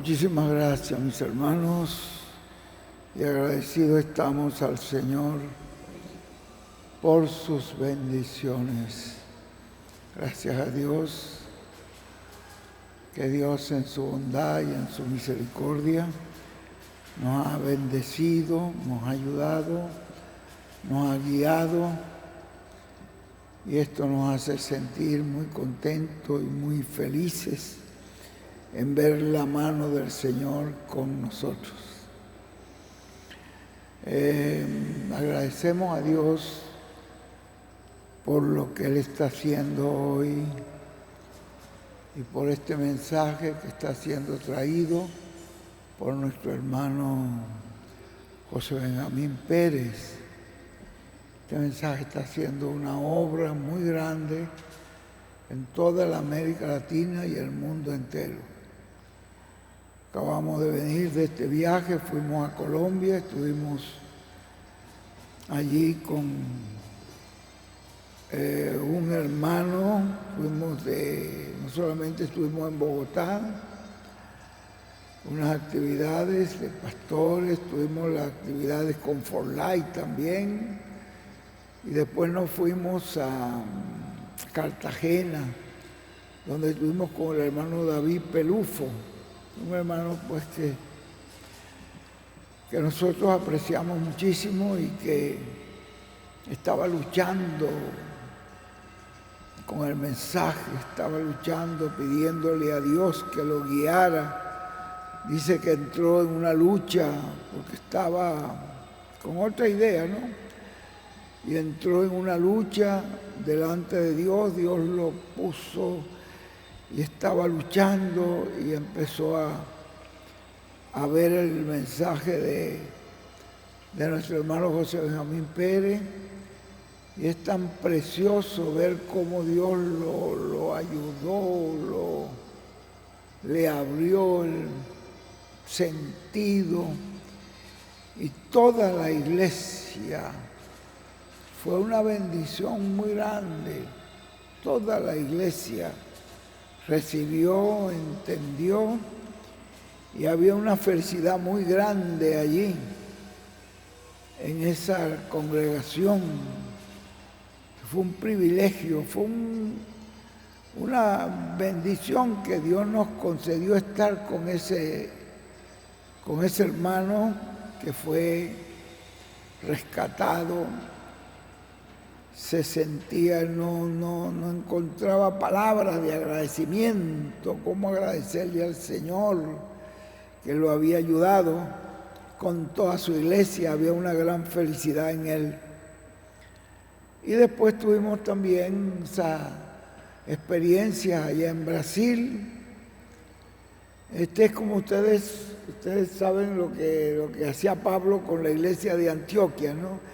Muchísimas gracias, mis hermanos, y agradecidos estamos al Señor por sus bendiciones. Gracias a Dios, que Dios en su bondad y en su misericordia nos ha bendecido, nos ha ayudado, nos ha guiado, y esto nos hace sentir muy contentos y muy felices en ver la mano del Señor con nosotros. Agradecemos a Dios por lo que Él está haciendo hoy y por este mensaje que está siendo traído por nuestro hermano José Benjamín Pérez. Este mensaje está haciendo una obra muy grande en toda la América Latina y el mundo entero. Acabamos de venir de este viaje, fuimos a Colombia, estuvimos allí con un hermano, no solamente estuvimos en Bogotá, unas actividades de pastores, tuvimos las actividades con For Life también, y después nos fuimos a Cartagena, donde estuvimos con el hermano David Pelufo, un hermano pues que nosotros apreciamos muchísimo y que estaba luchando con el mensaje, estaba luchando, pidiéndole a Dios que lo guiara. Dice que entró en una lucha porque estaba con otra idea, ¿no? Y entró en una lucha delante de Dios, Dios lo puso y estaba luchando y empezó a ver el mensaje de nuestro hermano José Benjamín Pérez, y es tan precioso ver cómo Dios lo ayudó, le abrió el sentido, y toda la iglesia fue una bendición muy grande. Toda la iglesia recibió, entendió, y había una felicidad muy grande allí, en esa congregación. Fue un privilegio, fue una bendición que Dios nos concedió estar con ese hermano que fue rescatado. Se sentía, no encontraba palabras de agradecimiento, cómo agradecerle al Señor que lo había ayudado. Con toda su iglesia había una gran felicidad en él. Y después tuvimos también esa experiencia allá en Brasil. Es como ustedes saben lo que hacía Pablo con la iglesia de Antioquia, ¿no?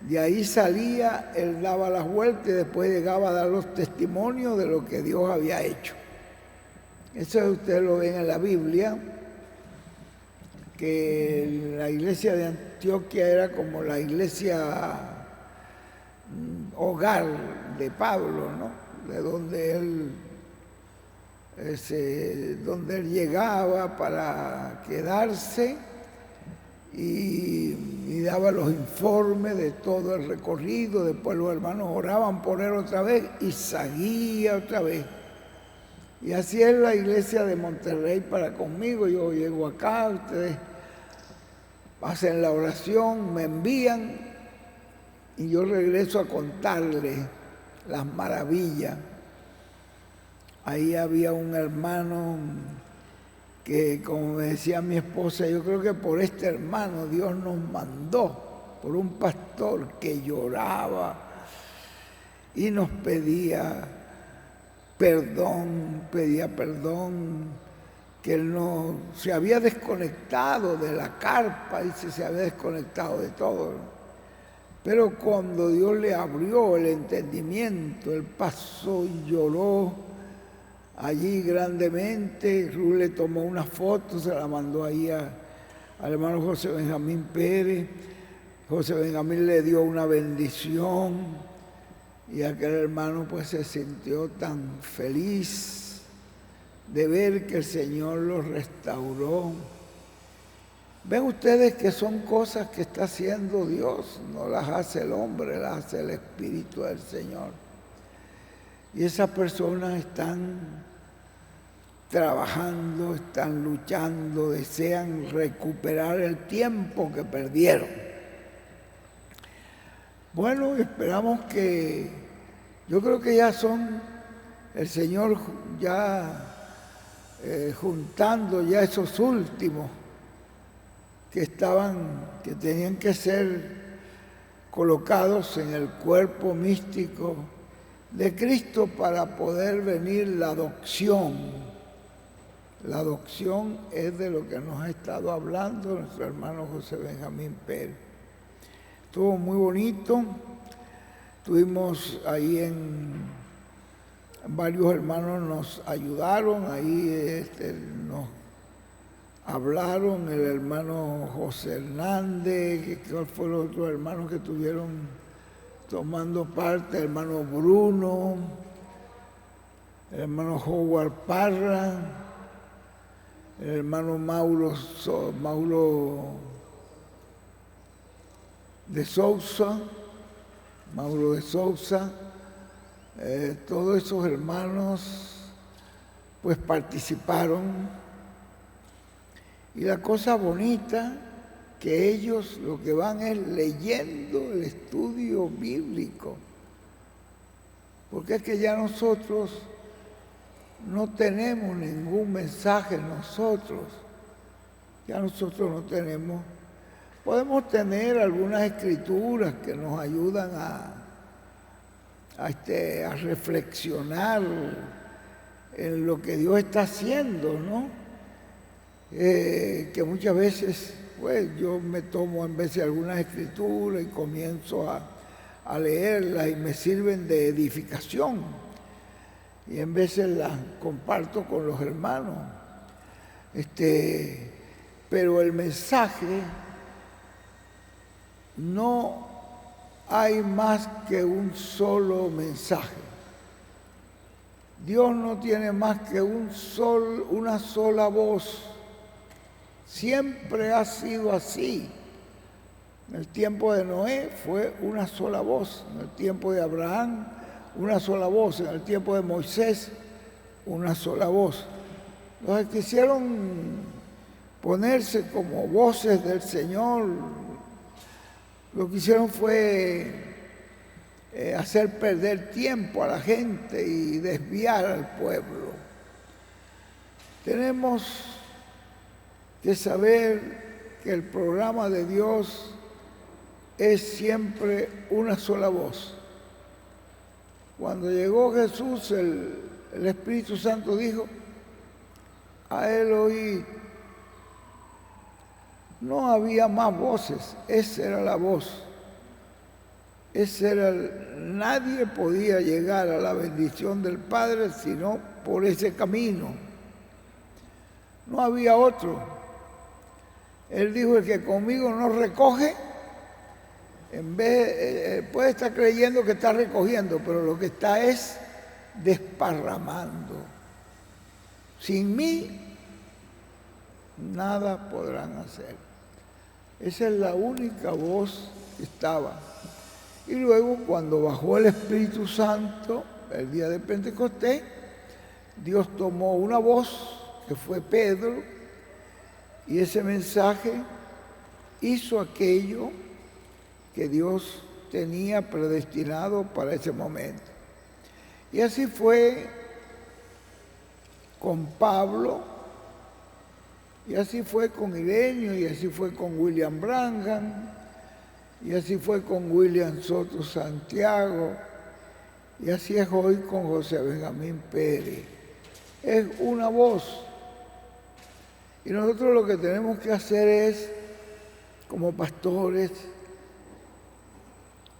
De ahí salía, él daba las vueltas y después llegaba a dar los testimonios de lo que Dios había hecho. Eso ustedes lo ven en la Biblia, que la iglesia de Antioquia era como la iglesia hogar de Pablo, ¿no? De donde él llegaba para quedarse y daba los informes de todo el recorrido. Después los hermanos oraban por él otra vez y seguía otra vez. Y así es la iglesia de Monterrey para conmigo. Yo llego acá, ustedes hacen la oración, me envían y yo regreso a contarles las maravillas. Ahí había un hermano que, como me decía mi esposa, yo creo que por este hermano Dios nos mandó, por un pastor que lloraba y nos pedía perdón, que él no se había desconectado de la carpa, dice, se había desconectado de todo, ¿no? Pero cuando Dios le abrió el entendimiento, él pasó y lloró allí grandemente. Ruth le tomó una foto, se la mandó ahí al hermano José Benjamín Pérez. José Benjamín le dio una bendición y aquel hermano pues se sintió tan feliz de ver que el Señor los restauró. Ven ustedes que son cosas que está haciendo Dios, no las hace el hombre, las hace el Espíritu del Señor. Y esas personas están trabajando, están luchando, desean recuperar el tiempo que perdieron. Bueno, esperamos que, yo creo que ya son, el Señor ya juntando ya esos últimos que tenían que ser colocados en el cuerpo místico de Cristo para poder venir la adopción. La adopción es de lo que nos ha estado hablando nuestro hermano José Benjamín Pérez. Estuvo muy bonito. Estuvimos ahí varios hermanos nos ayudaron, ahí nos hablaron, el hermano José Hernández, ¿cuál fue los otros hermanos que estuvieron tomando parte? El hermano Bruno, el hermano Howard Parra, el hermano Mauro de Sousa, todos esos hermanos pues participaron. Y la cosa bonita, que ellos lo que van es leyendo el estudio bíblico. Porque es que ya nosotros no tenemos ningún mensaje nosotros. Ya nosotros no tenemos. Podemos tener algunas escrituras que nos ayudan a reflexionar en lo que Dios está haciendo, ¿no? Que muchas veces, pues yo me tomo en vez de algunas escrituras y comienzo a leerlas y me sirven de edificación. Y en veces las comparto con los hermanos. Pero el mensaje, no hay más que un solo mensaje. Dios no tiene más que una sola voz. Siempre ha sido así. En el tiempo de Noé fue una sola voz. En el tiempo de Abraham, una sola voz. En el tiempo de Moisés, una sola voz. Los que quisieron ponerse como voces del Señor, lo que hicieron fue hacer perder tiempo a la gente y desviar al pueblo. Tenemos que saber que el programa de Dios es siempre una sola voz. Cuando llegó Jesús, el Espíritu Santo dijo, a él oí. No había más voces, esa era la voz. Nadie podía llegar a la bendición del Padre sino por ese camino. No había otro. Él dijo, el que conmigo no recoge, puede estar creyendo que está recogiendo, pero lo que está es desparramando. Sin mí, nada podrán hacer. Esa es la única voz que estaba. Y luego, cuando bajó el Espíritu Santo, el día de Pentecostés, Dios tomó una voz, que fue Pedro, y ese mensaje hizo aquello que Dios tenía predestinado para ese momento. Y así fue con Pablo, y así fue con Ireneo, y así fue con William Branham, y así fue con William Soto Santiago, y así es hoy con José Benjamín Pérez. Es una voz. Y nosotros lo que tenemos que hacer es, como pastores,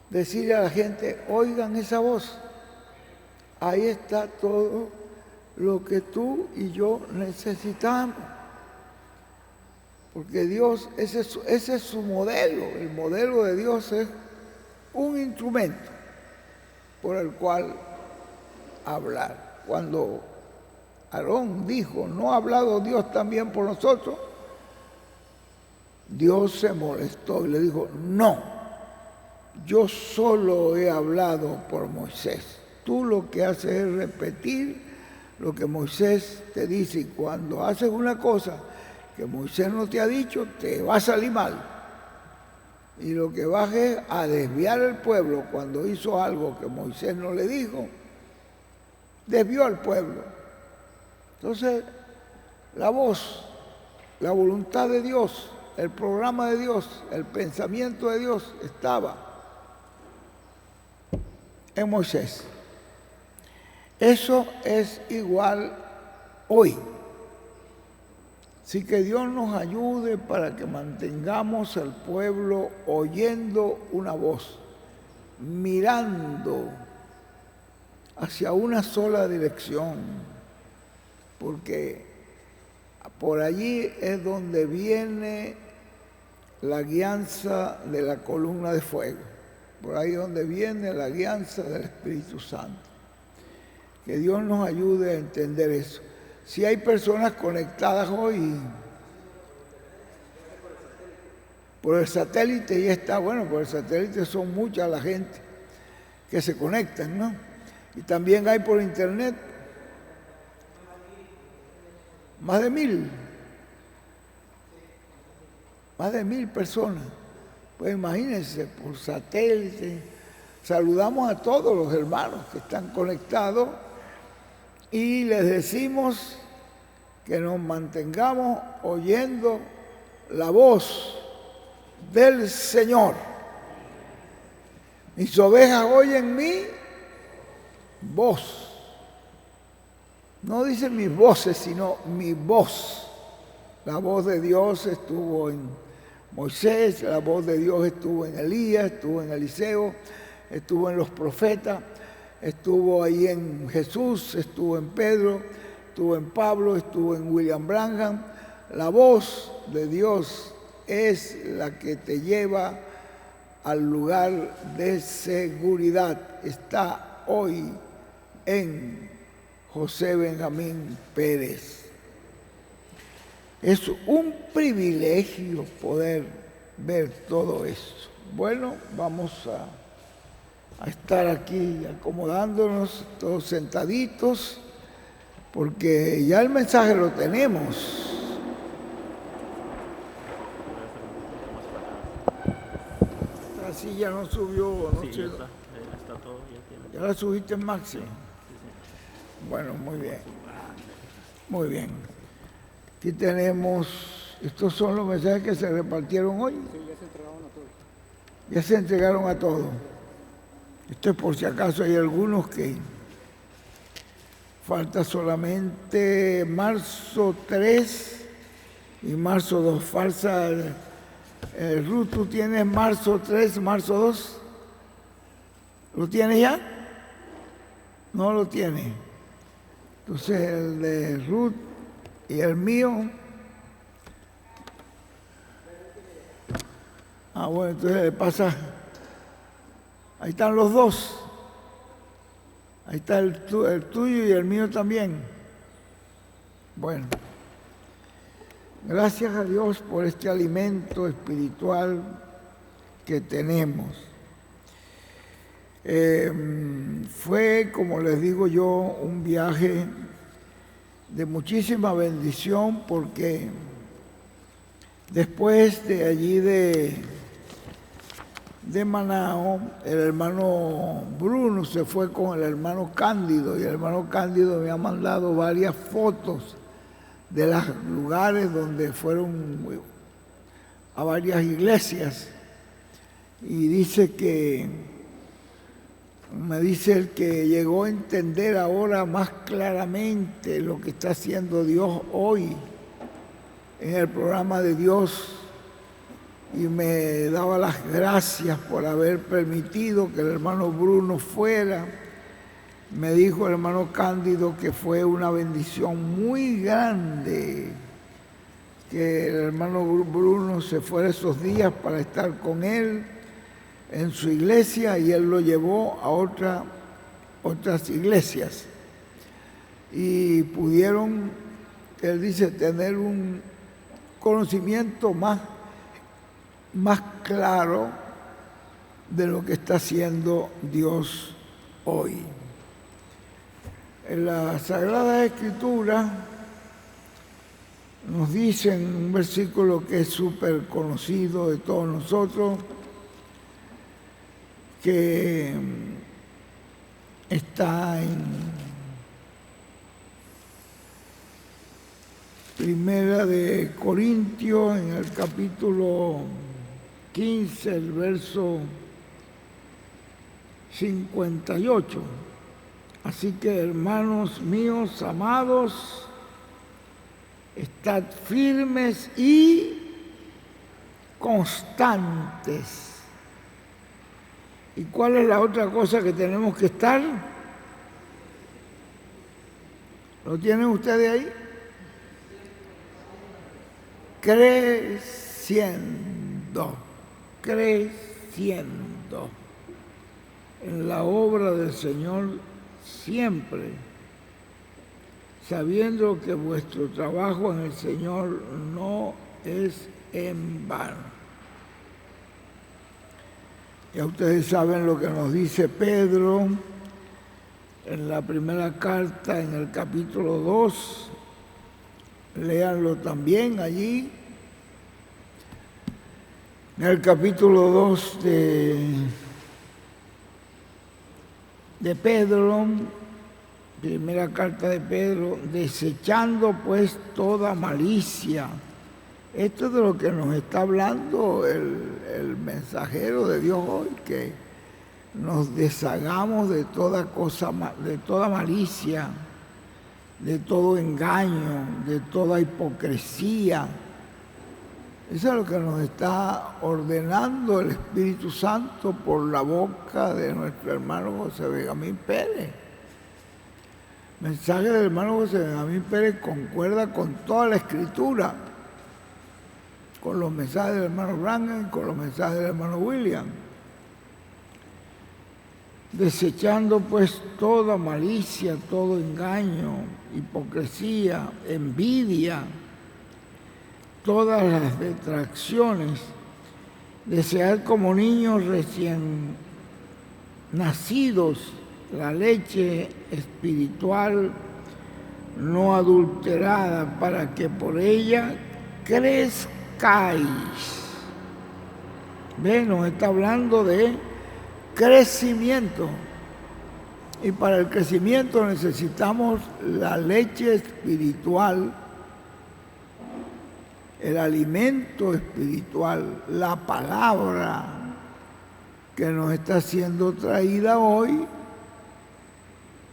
decirle a la gente, oigan esa voz. Ahí está todo lo que tú y yo necesitamos. Porque Dios, ese es su modelo. El modelo de Dios es un instrumento por el cual hablar. Cuando Aarón dijo, ¿no ha hablado Dios también por nosotros? Dios se molestó y le dijo, no, yo solo he hablado por Moisés. Tú lo que haces es repetir lo que Moisés te dice, y cuando haces una cosa que Moisés no te ha dicho, te va a salir mal. Y lo que vas es a desviar al pueblo cuando hizo algo que Moisés no le dijo, desvió al pueblo. Entonces, la voz, la voluntad de Dios, el programa de Dios, el pensamiento de Dios estaba en Moisés. Eso es igual hoy. Así que Dios nos ayude para que mantengamos al pueblo oyendo una voz, mirando hacia una sola dirección, porque por allí es donde viene la guianza de la columna de fuego, por ahí es donde viene la guianza del Espíritu Santo. Que Dios nos ayude a entender eso. Si hay personas conectadas hoy por el satélite, y está bueno, por el satélite son mucha la gente que se conectan, ¿no? Y también hay por internet más de 1000 personas. Pues imagínense, por satélite. Saludamos a todos los hermanos que están conectados y les decimos que nos mantengamos oyendo la voz del Señor. Mis ovejas oyen mi voz. No dice mis voces, sino mi voz. La voz de Dios estuvo en Moisés, la voz de Dios estuvo en Elías, estuvo en Eliseo, estuvo en los profetas, estuvo ahí en Jesús, estuvo en Pedro, estuvo en Pablo, estuvo en William Branham. La voz de Dios es la que te lleva al lugar de seguridad. Está hoy en José Benjamín Pérez. Es un privilegio poder ver todo esto. Bueno, vamos a estar aquí acomodándonos todos sentaditos, porque ya el mensaje lo tenemos. Esta silla no subió, ¿no? Sí, ya está todo. ¿Ya la subiste en máximo? Sí, sí. Bueno, muy bien. Muy bien. Aquí tenemos, estos son los mensajes que se repartieron hoy. Sí, ya se entregaron a todos. Ya se entregaron a todos. Esto es por si acaso hay algunos que falta solamente marzo 3 y marzo 2. Falsa, Ruth, ¿tú tienes marzo 3, marzo 2? ¿Lo tienes ya? No lo tiene. Entonces el de Ruth y el mío. Bueno, entonces le pasa. Ahí están los dos. Ahí está el tuyo y el mío también. Bueno. Gracias a Dios por este alimento espiritual que tenemos. Fue, como les digo yo, un viaje de muchísima bendición, porque después de allí de Manao, el hermano Bruno se fue con el hermano Cándido, y el hermano Cándido me ha mandado varias fotos de los lugares donde fueron a varias iglesias, y me dice el que llegó a entender ahora más claramente lo que está haciendo Dios hoy en el programa de Dios, y me daba las gracias por haber permitido que el hermano Bruno fuera. Me dijo el hermano Cándido que fue una bendición muy grande que el hermano Bruno se fuera esos días para estar con él en su iglesia, y él lo llevó a otras iglesias. y pudieron, él dice, tener un conocimiento más claro de lo que está haciendo Dios hoy. En la Sagrada Escritura nos dicen un versículo que es súper conocido de todos nosotros, que está en Primera de Corintios, en el capítulo 15, el verso 58. Así que, hermanos míos amados, estad firmes y constantes. ¿Y cuál es la otra cosa que tenemos que estar? ¿Lo tienen ustedes ahí? Creciendo en la obra del Señor siempre, sabiendo que vuestro trabajo en el Señor no es en vano. Ya ustedes saben lo que nos dice Pedro en la primera carta, en el capítulo 2. Léanlo también allí. En el capítulo 2 de Pedro, primera carta de Pedro, desechando pues toda malicia. Esto es de lo que nos está hablando el mensajero de Dios hoy, que nos deshagamos de toda cosa, de toda malicia, de todo engaño, de toda hipocresía. Eso es lo que nos está ordenando el Espíritu Santo por la boca de nuestro hermano José Benjamín Pérez. El mensaje del hermano José Benjamín Pérez concuerda con toda la Escritura, con los mensajes del hermano Branham, con los mensajes del hermano William. Desechando pues toda malicia, todo engaño, hipocresía, envidia, todas las detracciones, desead como niños recién nacidos la leche espiritual no adulterada, para que por ella crezcáis. ¿Ven? Nos está hablando de crecimiento. Y para el crecimiento necesitamos la leche espiritual, el alimento espiritual, la palabra que nos está siendo traída hoy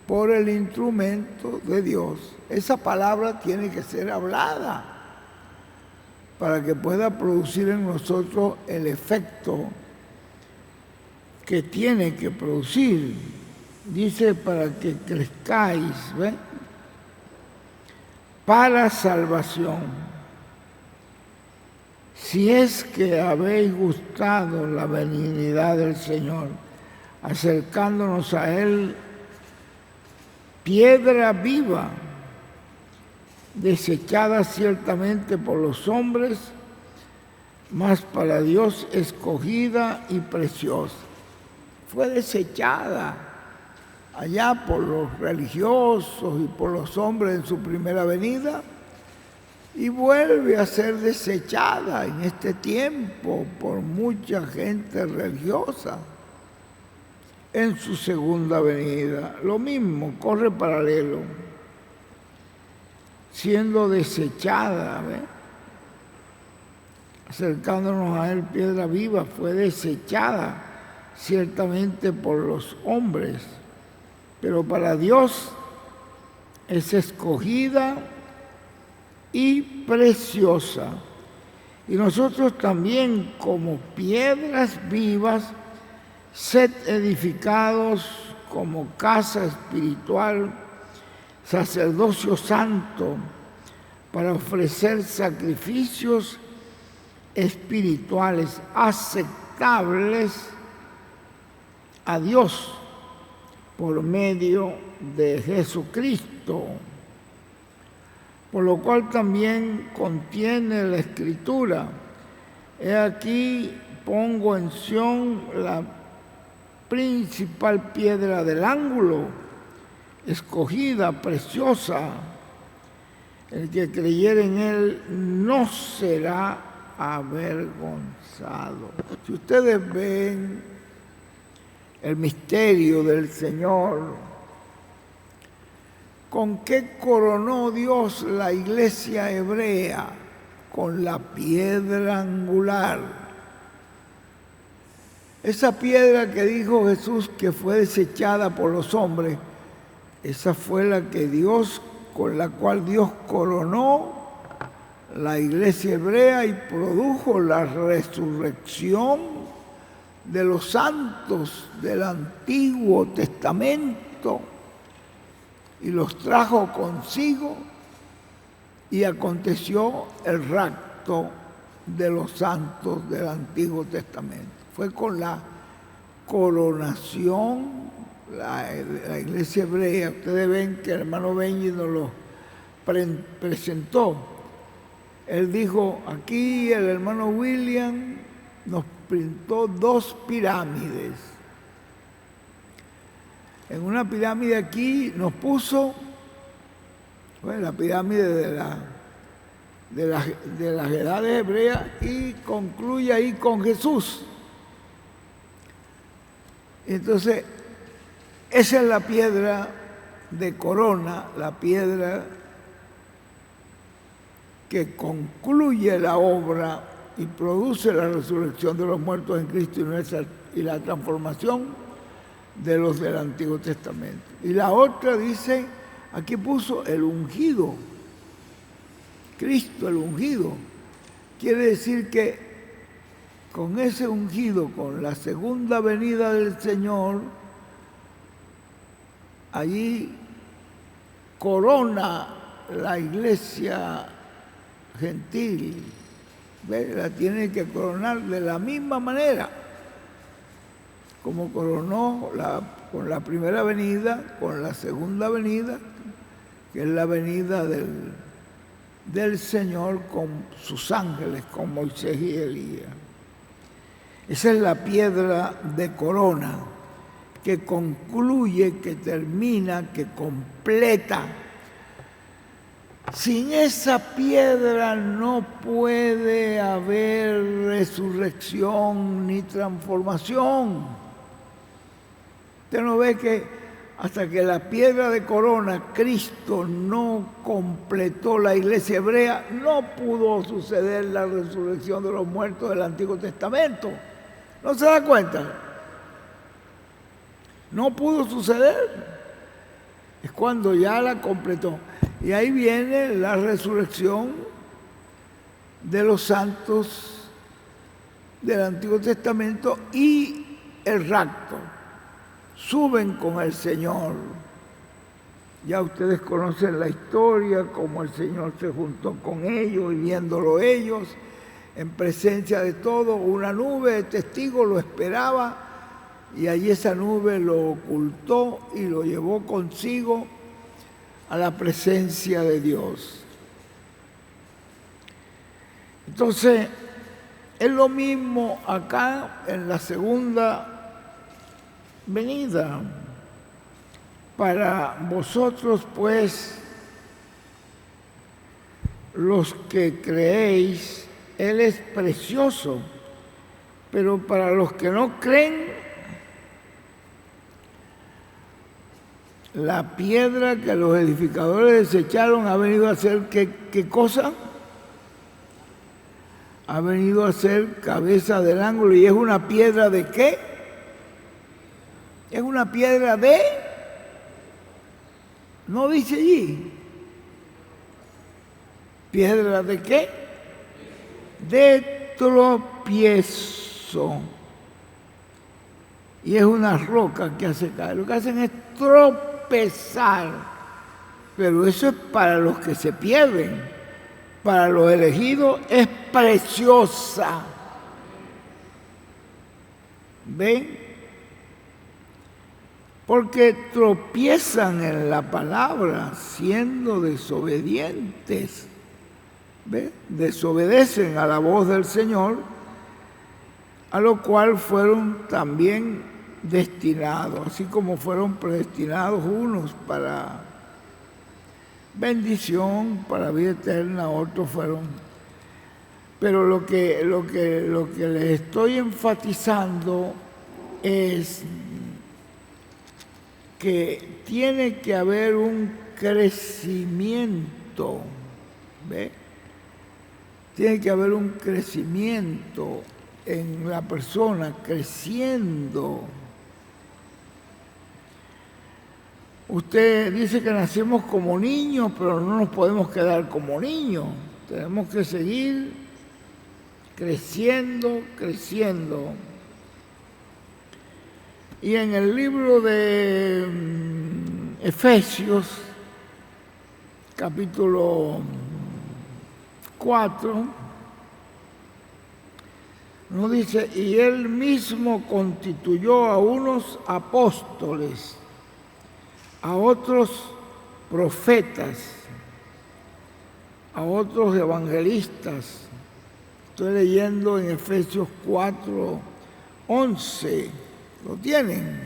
por el instrumento de Dios. Esa palabra tiene que ser hablada para que pueda producir en nosotros el efecto que tiene que producir. Dice, para que crezcáis, ¿ven? Para salvación. Si es que habéis gustado la benignidad del Señor, acercándonos a Él, piedra viva, desechada ciertamente por los hombres, mas para Dios escogida y preciosa. Fue desechada allá por los religiosos y por los hombres en su primera venida, y vuelve a ser desechada en este tiempo por mucha gente religiosa en su segunda venida. Lo mismo, corre paralelo, siendo desechada, ¿ves? Acercándonos a Él, piedra viva, fue desechada ciertamente por los hombres, pero para Dios es escogida y preciosa. Y nosotros también, como piedras vivas, sed edificados como casa espiritual, sacerdocio santo, para ofrecer sacrificios espirituales aceptables a Dios por medio de Jesucristo, por lo cual también contiene la Escritura: he aquí pongo en Sión la principal piedra del ángulo, escogida, preciosa. El que creyere en él no será avergonzado. Si ustedes ven el misterio del Señor, ¿con qué coronó Dios la iglesia hebrea? Con la piedra angular. Esa piedra que dijo Jesús que fue desechada por los hombres, esa fue la que Dios, con la cual Dios coronó la iglesia hebrea y produjo la resurrección de los santos del Antiguo Testamento y los trajo consigo, y aconteció el rapto de los santos del Antiguo Testamento. Fue con la coronación, la iglesia hebrea. Ustedes ven que el hermano Benji nos lo presentó. Él dijo, aquí el hermano William nos pintó 2 pirámides. En una pirámide aquí nos puso la pirámide de las edades hebreas, y concluye ahí con Jesús. Entonces, esa es la piedra de corona, la piedra que concluye la obra y produce la resurrección de los muertos en Cristo y la transformación de los del Antiguo Testamento. Y la otra dice, aquí puso el ungido, Cristo el ungido. Quiere decir que con ese ungido, con la segunda venida del Señor, allí corona la iglesia gentil. ¿Ve? La tiene que coronar de la misma manera como coronó con la primera venida, con la segunda venida, que es la venida del Señor con sus ángeles, con Moisés y Elías. Esa es la piedra de corona que concluye, que termina, que completa. Sin esa piedra no puede haber resurrección ni transformación. Usted no ve que hasta que la piedra de corona, Cristo, no completó la iglesia hebrea, no pudo suceder la resurrección de los muertos del Antiguo Testamento. ¿No se da cuenta? No pudo suceder. Es cuando ya la completó. Y ahí viene la resurrección de los santos del Antiguo Testamento y el rapto. Suben con el Señor. Ya ustedes conocen la historia, cómo el Señor se juntó con ellos y viéndolo ellos, en presencia de todos, una nube de testigos lo esperaba, y allí esa nube lo ocultó y lo llevó consigo a la presencia de Dios. Entonces, es lo mismo acá en la segunda venida. Para vosotros, pues, los que creéis, Él es precioso, pero para los que no creen, la piedra que los edificadores desecharon ha venido a ser, ¿qué cosa? Ha venido a ser cabeza del ángulo. ¿Y es una piedra de qué? Es una piedra de... ¿No dice allí? ¿Piedra de qué? De tropiezo. Y es una roca que hace caer. Lo que hacen es tropezar. Pero eso es para los que se pierden. Para los elegidos es preciosa. ¿Ven? porque tropiezan en la palabra siendo desobedientes. ¿Ve? Desobedecen a la voz del Señor, a lo cual fueron también destinados, así como fueron predestinados unos para bendición, para vida eterna, otros fueron. Pero lo que les estoy enfatizando es que tiene que haber un crecimiento, ¿ve? Tiene que haber un crecimiento en la persona, creciendo. Usted dice que nacimos como niños, pero no nos podemos quedar como niños. Tenemos que seguir creciendo, creciendo. Y en el libro de Efesios, capítulo 4, nos dice, y él mismo constituyó a unos apóstoles, a otros profetas, a otros evangelistas. Estoy leyendo en Efesios 4, 11. ¿Lo tienen?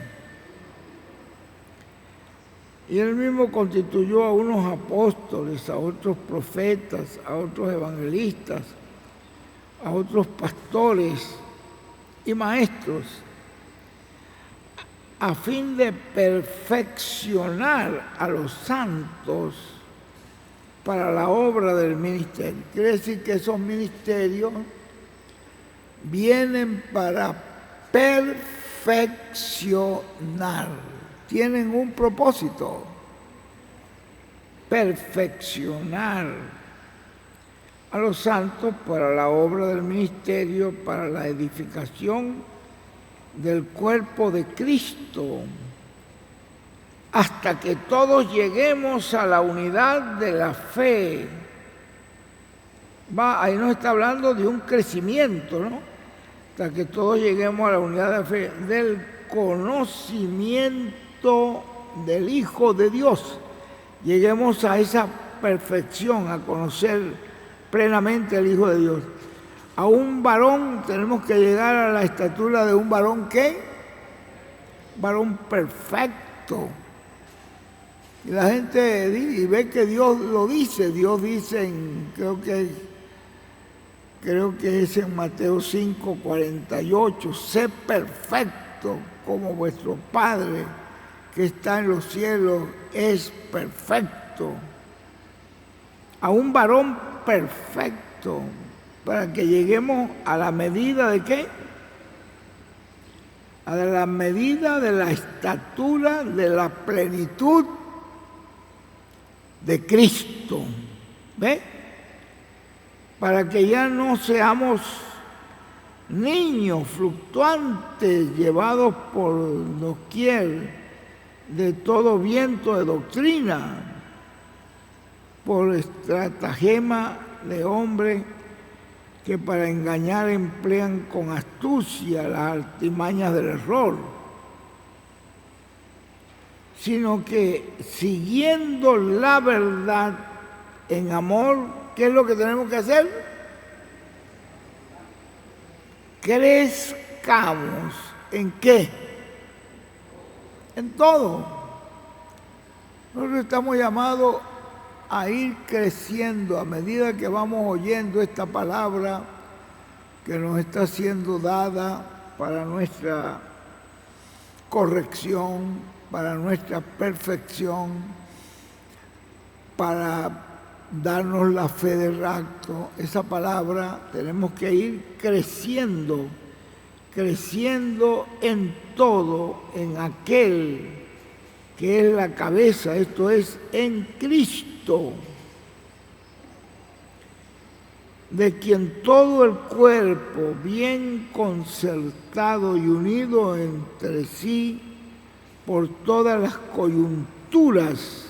Y él mismo constituyó a unos apóstoles, a otros profetas, a otros evangelistas, a otros pastores y maestros, a fin de perfeccionar a los santos para la obra del ministerio. Quiere decir que esos ministerios vienen para perfeccionar, tienen un propósito, perfeccionar a los santos para la obra del ministerio, para la edificación del cuerpo de Cristo, hasta que todos lleguemos a la unidad de la fe. Ahí nos está hablando de un crecimiento, ¿no? Hasta que todos lleguemos a la unidad de la fe, del conocimiento del Hijo de Dios. Lleguemos a esa perfección, a conocer plenamente al Hijo de Dios. A un varón tenemos que llegar a la estatura de un varón, ¿qué? Varón perfecto. Y la gente y ve que Dios lo dice. Dios dice, creo que es en Mateo 5, 48, sé perfecto como vuestro Padre que está en los cielos es perfecto. A un varón perfecto, para que lleguemos a la medida de ¿qué? A la medida de la estatura de la plenitud de Cristo. ¿Ve? Para que ya no seamos niños fluctuantes llevados por doquier de todo viento de doctrina, por estratagema de hombre que para engañar emplean con astucia las artimañas del error, sino que siguiendo la verdad en amor, ¿qué es lo que tenemos que hacer? Crezcamos. ¿En qué? En todo. Nosotros estamos llamados a ir creciendo a medida que vamos oyendo esta palabra que nos está siendo dada para nuestra corrección, para nuestra perfección, para darnos la fe de rapto. Esa palabra tenemos que ir creciendo, creciendo en todo, en aquel que es la cabeza, esto es, en Cristo, de quien todo el cuerpo, bien concertado y unido entre sí por todas las coyunturas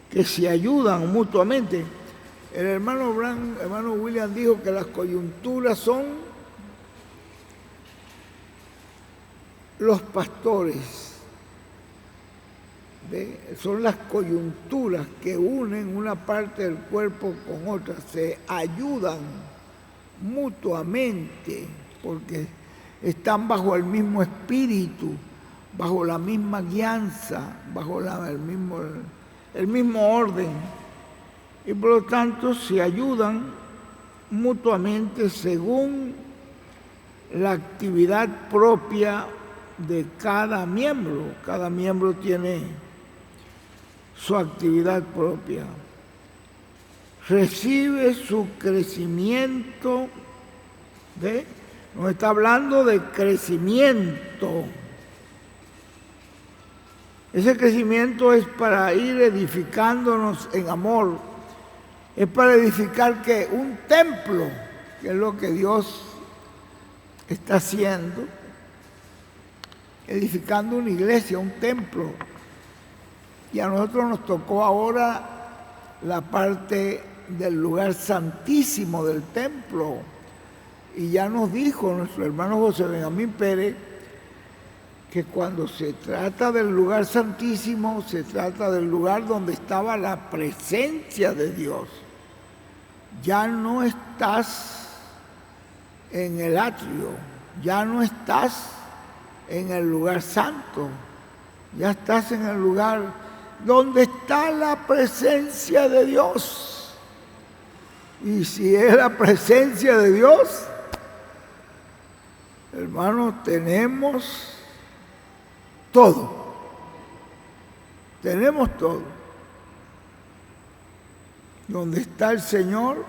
que se ayudan mutuamente. El hermano William dijo que las coyunturas son los pastores, ¿Ve? Son las coyunturas que unen una parte del cuerpo con otra, se ayudan mutuamente porque están bajo el mismo espíritu, bajo la misma guianza, bajo el mismo orden, y por lo tanto se ayudan mutuamente según la actividad propia de cada miembro. Cada miembro tiene su actividad propia. Recibe su crecimiento, ¿ve? Nos está hablando de crecimiento. Ese crecimiento es para ir edificándonos en amor. Es para edificar que un templo, que es lo que Dios está haciendo, edificando una iglesia, un templo. Y a nosotros nos tocó ahora la parte del lugar santísimo del templo. Y ya nos dijo nuestro hermano José Benjamín Pérez que cuando se trata del lugar santísimo, se trata del lugar donde estaba la presencia de Dios. Ya no estás en el atrio, ya no estás en el lugar santo, ya estás en el lugar donde está la presencia de Dios. Y si es la presencia de Dios, hermanos, tenemos todo. Tenemos todo. Donde está el Señor,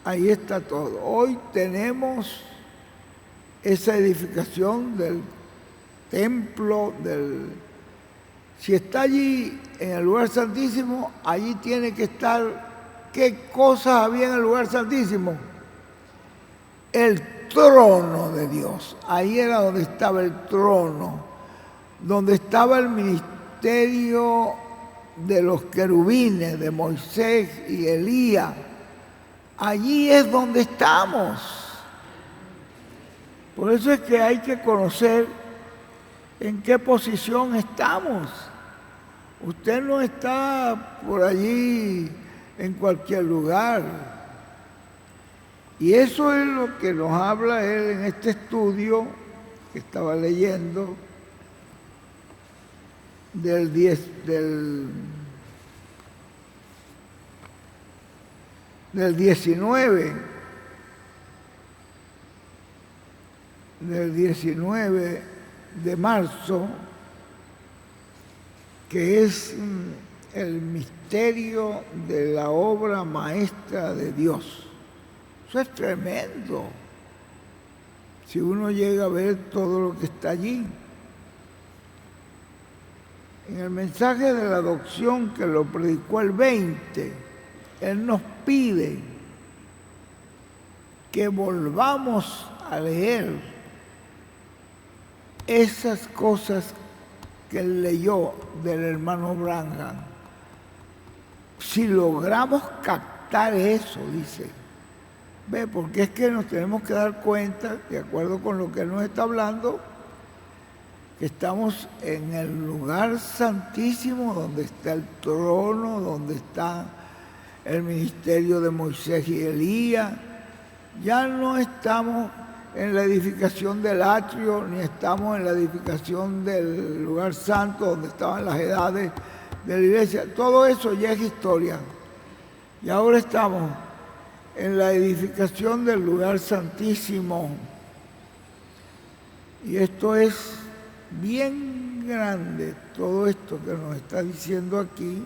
ahí está todo. Hoy tenemos esa edificación del templo, si está allí en el lugar santísimo, allí tiene que estar. ¿Qué cosas había en el lugar santísimo? El trono de Dios. Ahí era donde estaba el trono, donde estaba el ministerio de los querubines, de Moisés y Elías. Allí es donde estamos. Por eso es que hay que conocer en qué posición estamos. Usted no está por allí en cualquier lugar. Y eso es lo que nos habla él en este estudio que estaba leyendo del 19 de marzo, que es el misterio de la obra maestra de Dios. Eso es tremendo. Si uno llega a ver todo lo que está allí. En el mensaje de la adopción que lo predicó el 20, él nos pide que volvamos a leer esas cosas que él leyó del hermano Branham. Si logramos captar eso, dice, ve, porque es que nos tenemos que dar cuenta, de acuerdo con lo que él nos está hablando, que estamos en el lugar santísimo donde está el trono, donde está el ministerio de Moisés y Elías. Ya no estamos en la edificación del atrio, ni estamos en la edificación del lugar santo donde estaban las edades de la iglesia. Todo eso ya es historia. Y ahora estamos en la edificación del lugar santísimo. Y esto es bien grande, todo esto que nos está diciendo aquí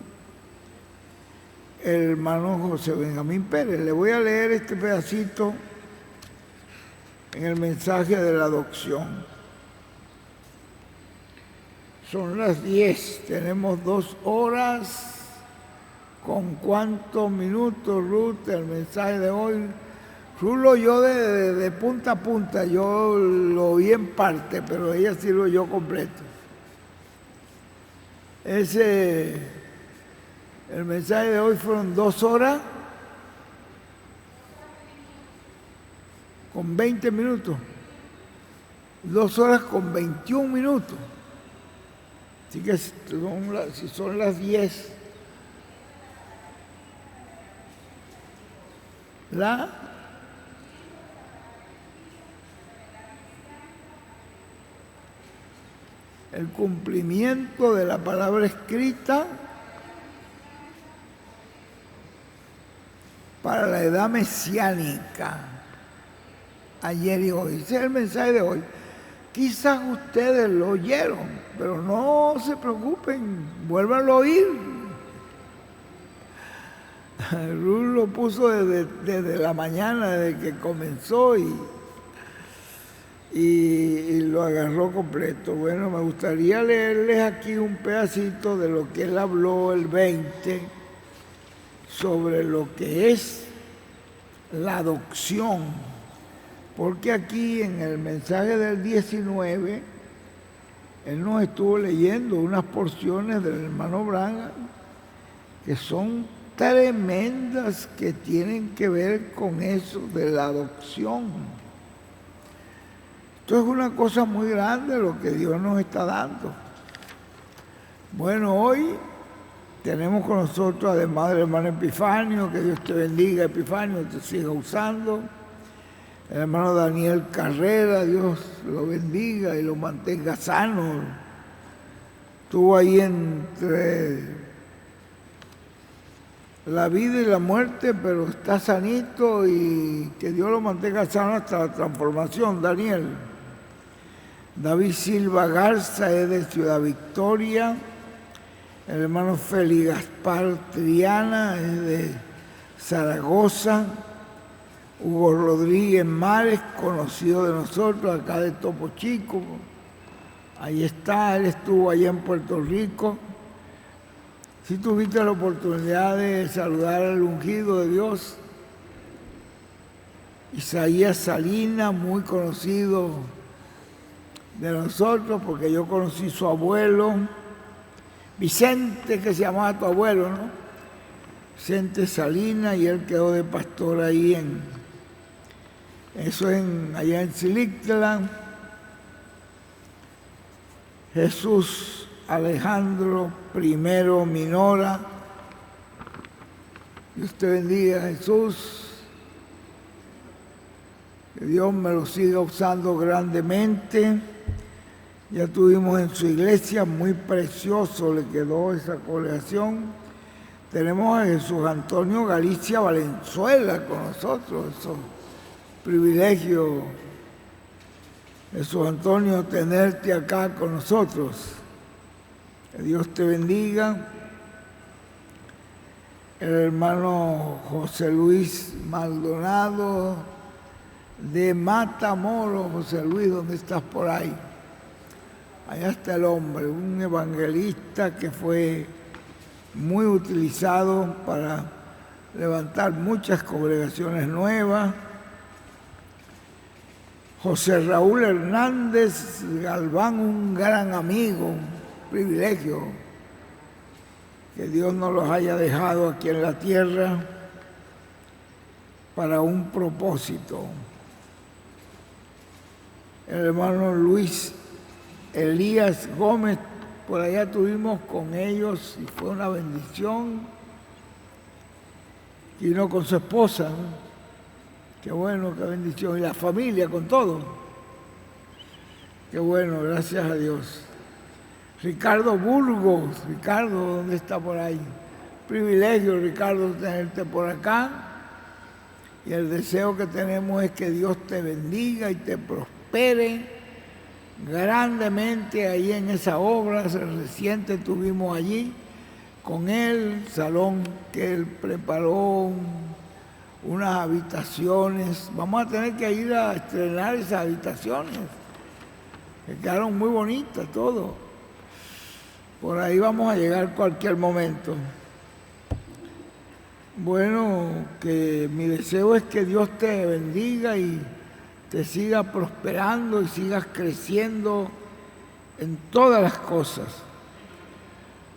el hermano José Benjamín Pérez. Le voy a leer este pedacito en el mensaje de la adopción. Son las 10, tenemos 2 horas. ¿Con cuántos minutos, Ruth, el mensaje de hoy? Ruth lo oyó de punta a punta, yo lo oí en parte, pero ella sí lo oyó completo. El mensaje de hoy fueron 2 horas con 20 minutos, 2 horas con 21 minutos. Así que si son las 10, el cumplimiento de la palabra escrita para la edad mesiánica, ayer y hoy. Ese es el mensaje de hoy. Quizás ustedes lo oyeron, pero no se preocupen, vuélvanlo a oír. Ruth lo puso desde la mañana, desde que comenzó y lo agarró completo. Bueno, me gustaría leerles aquí un pedacito de lo que él habló el 20 sobre lo que es la adopción, porque aquí en el mensaje del 19 él nos estuvo leyendo unas porciones del hermano Branham que son tremendas, que tienen que ver con eso de la adopción. Esto es una cosa muy grande lo que Dios nos está dando. Bueno, hoy tenemos con nosotros, además del hermano Epifanio, que Dios te bendiga, Epifanio, te siga usando. El hermano Daniel Carrera, Dios lo bendiga y lo mantenga sano. Estuvo ahí entre la vida y la muerte, pero está sanito y que Dios lo mantenga sano hasta la transformación, Daniel. David Silva Garza es de Ciudad Victoria. El hermano Félix Gaspar Triana es de Zaragoza. Hugo Rodríguez Mares, conocido de nosotros, acá de Topo Chico. Ahí está, él estuvo allá en Puerto Rico. Si tuviste la oportunidad de saludar al ungido de Dios, Isaías Salinas, muy conocido de nosotros, porque yo conocí su abuelo, Vicente, que se llamaba tu abuelo, ¿no? Vicente Salinas, y él quedó de pastor ahí allá en Silictlan. Jesús Alejandro I Minora, Dios te bendiga, Jesús. Que Dios me lo siga usando grandemente. Ya tuvimos en su iglesia, muy precioso le quedó esa congregación. Tenemos a Jesús Antonio Galicia Valenzuela con nosotros, eso es privilegio, Jesús Antonio, tenerte acá con nosotros. Que Dios te bendiga. El hermano José Luis Maldonado de Matamoros. José Luis, ¿dónde estás por ahí? Allá está el hombre, un evangelista que fue muy utilizado para levantar muchas congregaciones nuevas. José Raúl Hernández Galván, un gran amigo, un privilegio que Dios nos los haya dejado aquí en la tierra para un propósito. El hermano Luis Elías Gómez, por allá tuvimos con ellos y fue una bendición. Vino con su esposa, ¿no? Qué bueno, qué bendición. Y la familia con todo. Qué bueno, gracias a Dios. Ricardo Burgos. Ricardo, ¿dónde está por ahí? Privilegio, Ricardo, tenerte por acá. Y el deseo que tenemos es que Dios te bendiga y te prospere grandemente ahí en esa obra. Reciente estuvimos allí con él, salón que él preparó, unas habitaciones. Vamos a tener que ir a estrenar esas habitaciones, que quedaron muy bonitas todo. Por ahí vamos a llegar cualquier momento. Bueno, que mi deseo es que Dios te bendiga y te siga prosperando y sigas creciendo en todas las cosas.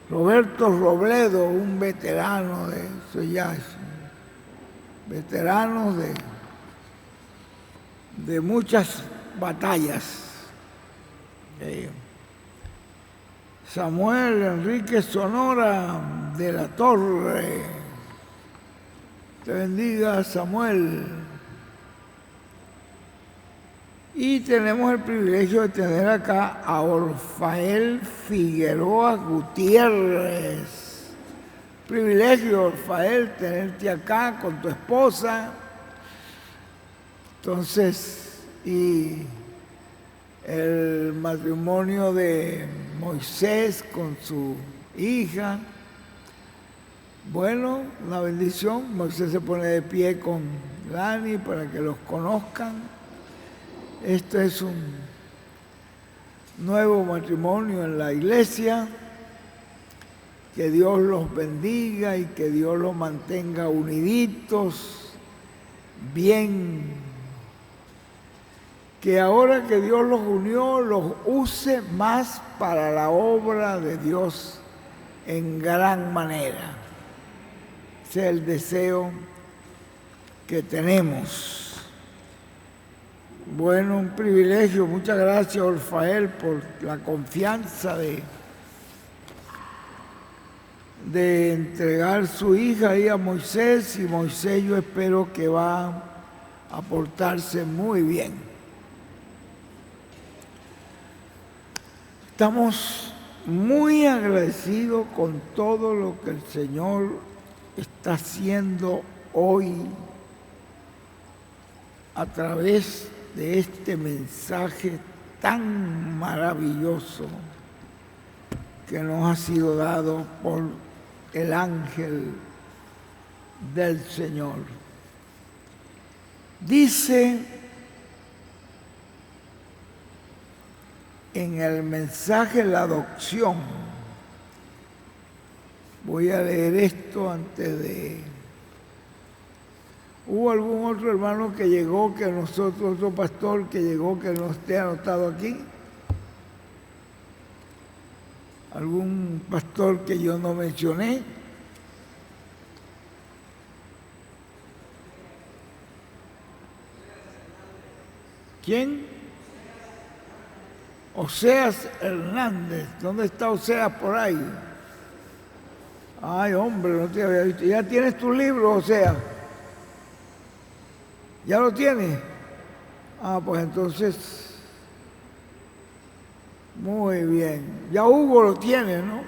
Roberto Robledo, un veterano de eso ya es veterano de muchas batallas. Samuel Enrique Sonora de la Torre. Te bendiga, Samuel. Y tenemos el privilegio de tener acá a Orfael Figueroa Gutiérrez. Privilegio, Orfael, tenerte acá con tu esposa. Entonces, y el matrimonio de Moisés con su hija. Bueno, una bendición. Moisés se pone de pie con Lani para que los conozcan. Este es un nuevo matrimonio en la iglesia. Que Dios los bendiga y que Dios los mantenga uniditos, bien. Que ahora que Dios los unió, los use más para la obra de Dios en gran manera. Ese es el deseo que tenemos. Bueno, un privilegio. Muchas gracias, Orfael, por la confianza de entregar su hija ahí a Moisés, y Moisés yo espero que va a portarse muy bien. Estamos muy agradecidos con todo lo que el Señor está haciendo hoy a través de este mensaje tan maravilloso que nos ha sido dado por el ángel del Señor. Dice en el mensaje la adopción. Voy a leer esto antes de... ¿Hubo algún otro hermano que llegó, que nosotros, otro pastor que llegó que no esté anotado aquí? ¿Algún pastor que yo no mencioné? ¿Quién? Oseas Hernández. ¿Dónde está Oseas por ahí? Ay, hombre, no te había visto. ¿Ya tienes tu libro, Oseas? ¿Ya lo tienes? Ah, pues entonces... Muy bien. Ya Hugo lo tiene, ¿no?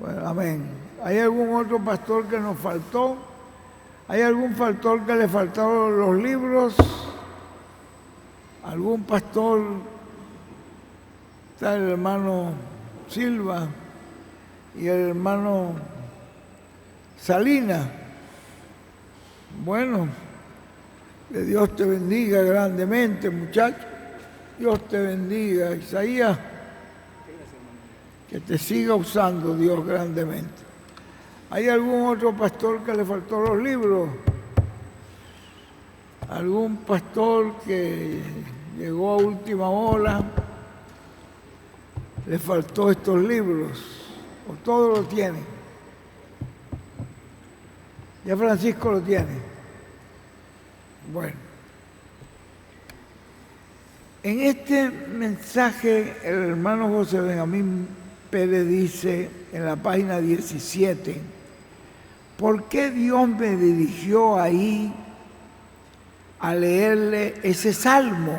Bueno, amén. ¿Hay algún otro pastor que nos faltó? ¿Hay algún pastor que le faltaron los libros? ¿Algún pastor? Está el hermano Silva y el hermano Salinas. Bueno, que Dios te bendiga grandemente, muchachos. Dios te bendiga, Isaías, que te siga usando Dios grandemente. ¿Hay algún otro pastor que le faltó los libros? ¿Algún pastor que llegó a última hora, le faltó estos libros? ¿O todos lo tienen? Ya Francisco lo tiene. Bueno. En este mensaje, el hermano José Benjamín Pérez dice en la página 17, ¿por qué Dios me dirigió ahí a leerle ese salmo?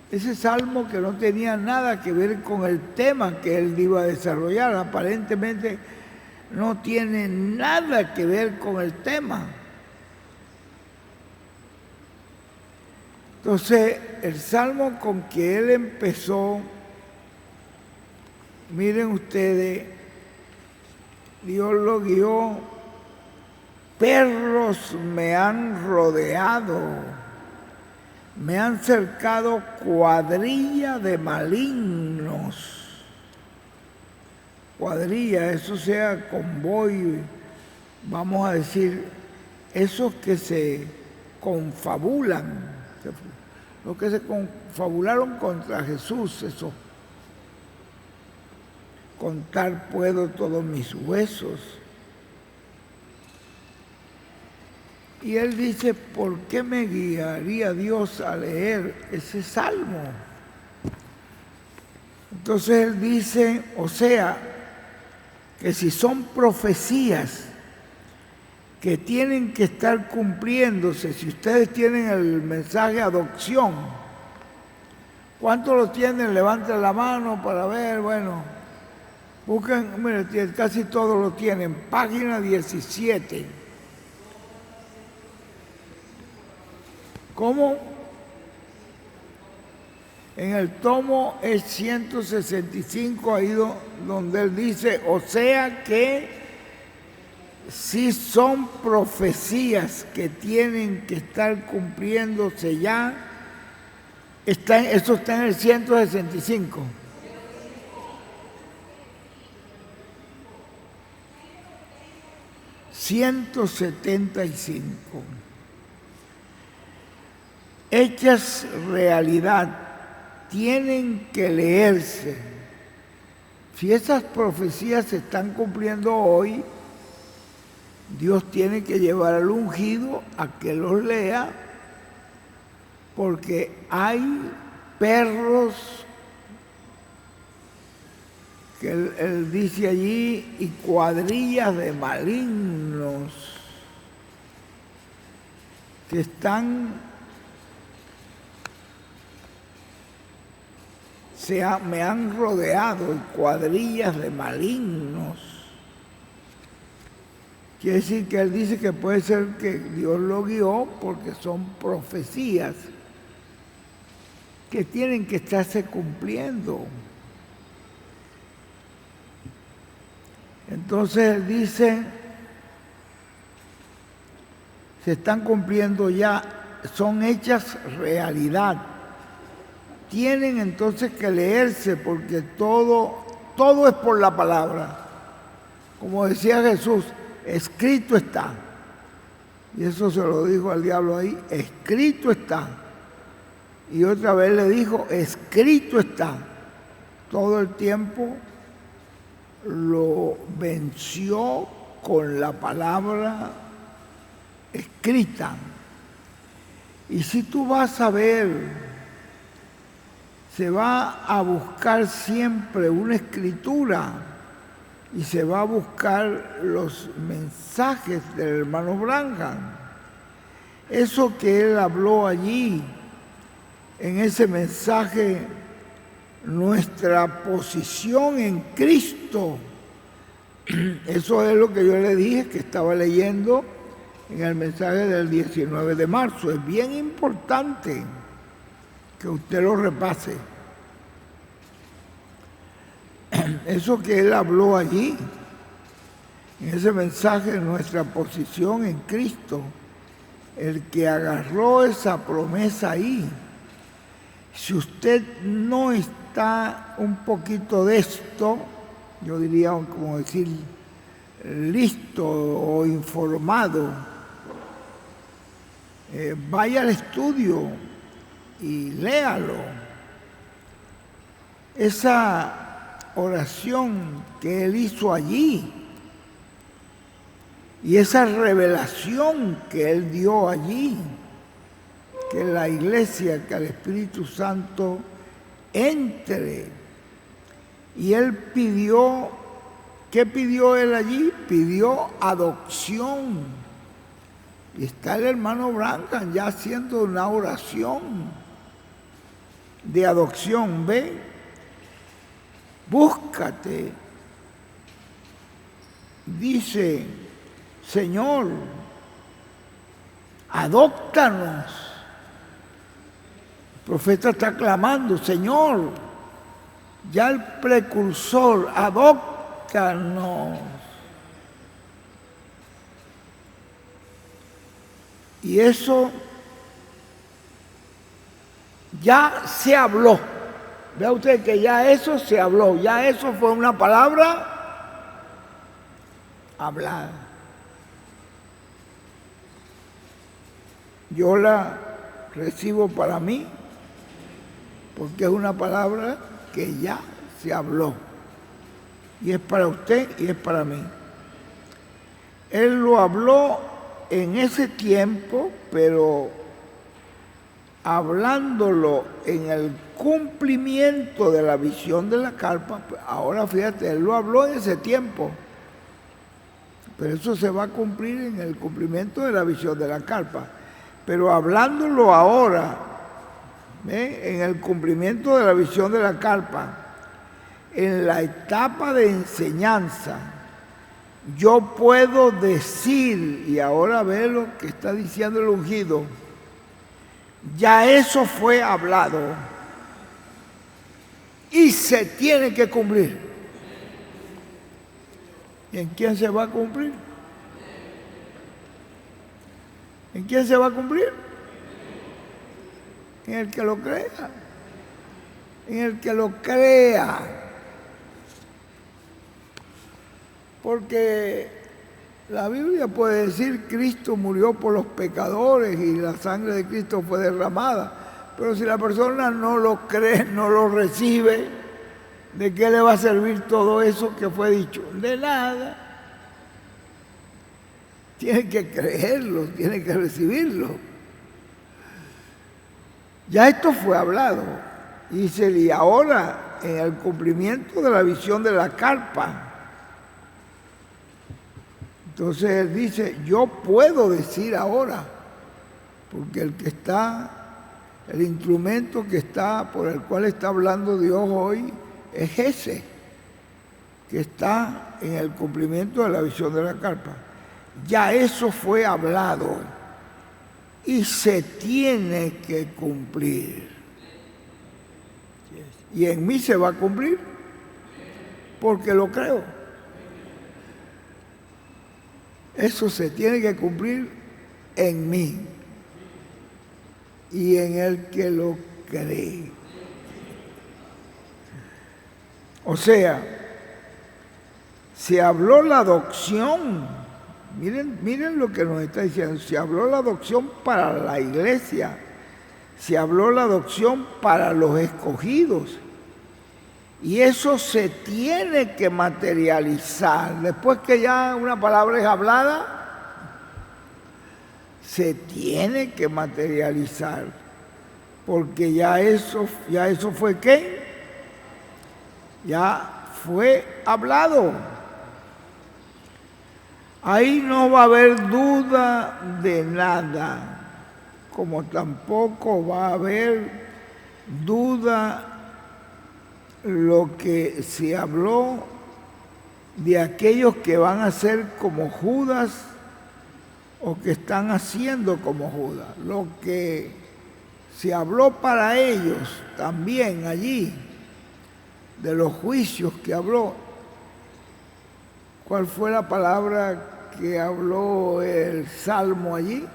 Ese salmo que no tenía nada que ver con el tema que él iba a desarrollar, aparentemente no tiene nada que ver con el tema. Entonces, el salmo con que él empezó, miren ustedes, Dios lo guió, perros me han rodeado, me han cercado cuadrilla de malignos. Cuadrilla, eso sea convoy, vamos a decir, esos que se confabulan. Los que se confabularon contra Jesús, eso. Contar puedo todos mis huesos. Y él dice, ¿por qué me guiaría Dios a leer ese salmo? Entonces él dice, o sea, que si son profecías que tienen que estar cumpliéndose, si ustedes tienen el mensaje adopción, ¿cuántos lo tienen? Levanten la mano para ver, bueno, busquen, mire, casi todos lo tienen, página 17. ¿Cómo? En el tomo es 165, ahí donde él dice, o sea que si son profecías que tienen que estar cumpliéndose ya, eso está en el 165. ...175... hechas realidad, tienen que leerse. Si esas profecías se están cumpliendo hoy, Dios tiene que llevar al ungido a que los lea, porque hay perros, que él dice allí, y cuadrillas de malignos que me han rodeado, y cuadrillas de malignos. Quiere decir que él dice que puede ser que Dios lo guió porque son profecías que tienen que estarse cumpliendo. Entonces él dice, se están cumpliendo ya, son hechas realidad. Tienen entonces que leerse porque todo es por la palabra. Como decía Jesús, escrito está. Y eso se lo dijo al diablo ahí, escrito está. Y otra vez le dijo, escrito está. Todo el tiempo lo venció con la palabra escrita. Y si tú vas a ver, se va a buscar siempre una escritura y se va a buscar los mensajes del hermano Branham. Eso que él habló allí, en ese mensaje, nuestra posición en Cristo, eso es lo que yo le dije que estaba leyendo en el mensaje del 19 de marzo. Es bien importante que usted lo repase. Eso que él habló allí, en ese mensaje, nuestra posición en Cristo, el que agarró esa promesa ahí, si usted no está un poquito de esto, yo diría como decir listo o informado, vaya al estudio y léalo. Esa oración que él hizo allí y esa revelación que él dio allí, que la iglesia, que el Espíritu Santo entre. Y él pidió, ¿qué pidió él allí? Pidió adopción. Y está el hermano Branham ya haciendo una oración de adopción. ¿Ve? Búscate. Dice, Señor, adóptanos. El profeta está clamando, Señor, ya el precursor, adóptanos. Y eso ya se habló. Vea usted que ya eso se habló, ya eso fue una palabra hablada. Yo la recibo para mí porque es una palabra que ya se habló. Y es para usted y es para mí. Él lo habló en ese tiempo, pero hablándolo en el cumplimiento de la visión de la carpa. Ahora fíjate, él lo habló en ese tiempo, pero eso se va a cumplir en el cumplimiento de la visión de la carpa. Pero hablándolo ahora, en el cumplimiento de la visión de la carpa, en la etapa de enseñanza, yo puedo decir, y ahora ve lo que está diciendo el ungido, ya eso fue hablado y se tiene que cumplir. ¿Y en quién se va a cumplir? ¿En quién se va a cumplir? En el que lo crea. En el que lo crea. Porque la Biblia puede decir Cristo murió por los pecadores y la sangre de Cristo fue derramada. Pero si la persona no lo cree, no lo recibe, ¿de qué le va a servir todo eso que fue dicho? De nada. Tiene que creerlo, tiene que recibirlo. Ya esto fue hablado. Y ahora, en el cumplimiento de la visión de la carpa, entonces él dice, yo puedo decir ahora, porque el instrumento por el cual está hablando Dios hoy es ese, que está en el cumplimiento de la visión de la carpa. Ya eso fue hablado y se tiene que cumplir. Y en mí se va a cumplir porque lo creo. Eso se tiene que cumplir en mí y en el que lo cree. O sea, se habló la adopción. Miren lo que nos está diciendo. Se habló la adopción para la iglesia. Se habló la adopción para los escogidos. Y eso se tiene que materializar. Después que ya una palabra es hablada, se tiene que materializar. Porque ya eso fue ¿qué? Ya fue hablado. Ahí no va a haber duda de nada, como tampoco va a haber duda lo que se habló de aquellos que van a ser como Judas o que están haciendo como Judas. Lo que se habló para ellos también allí, de los juicios que habló. ¿Cuál fue la palabra que habló el Salmo allí?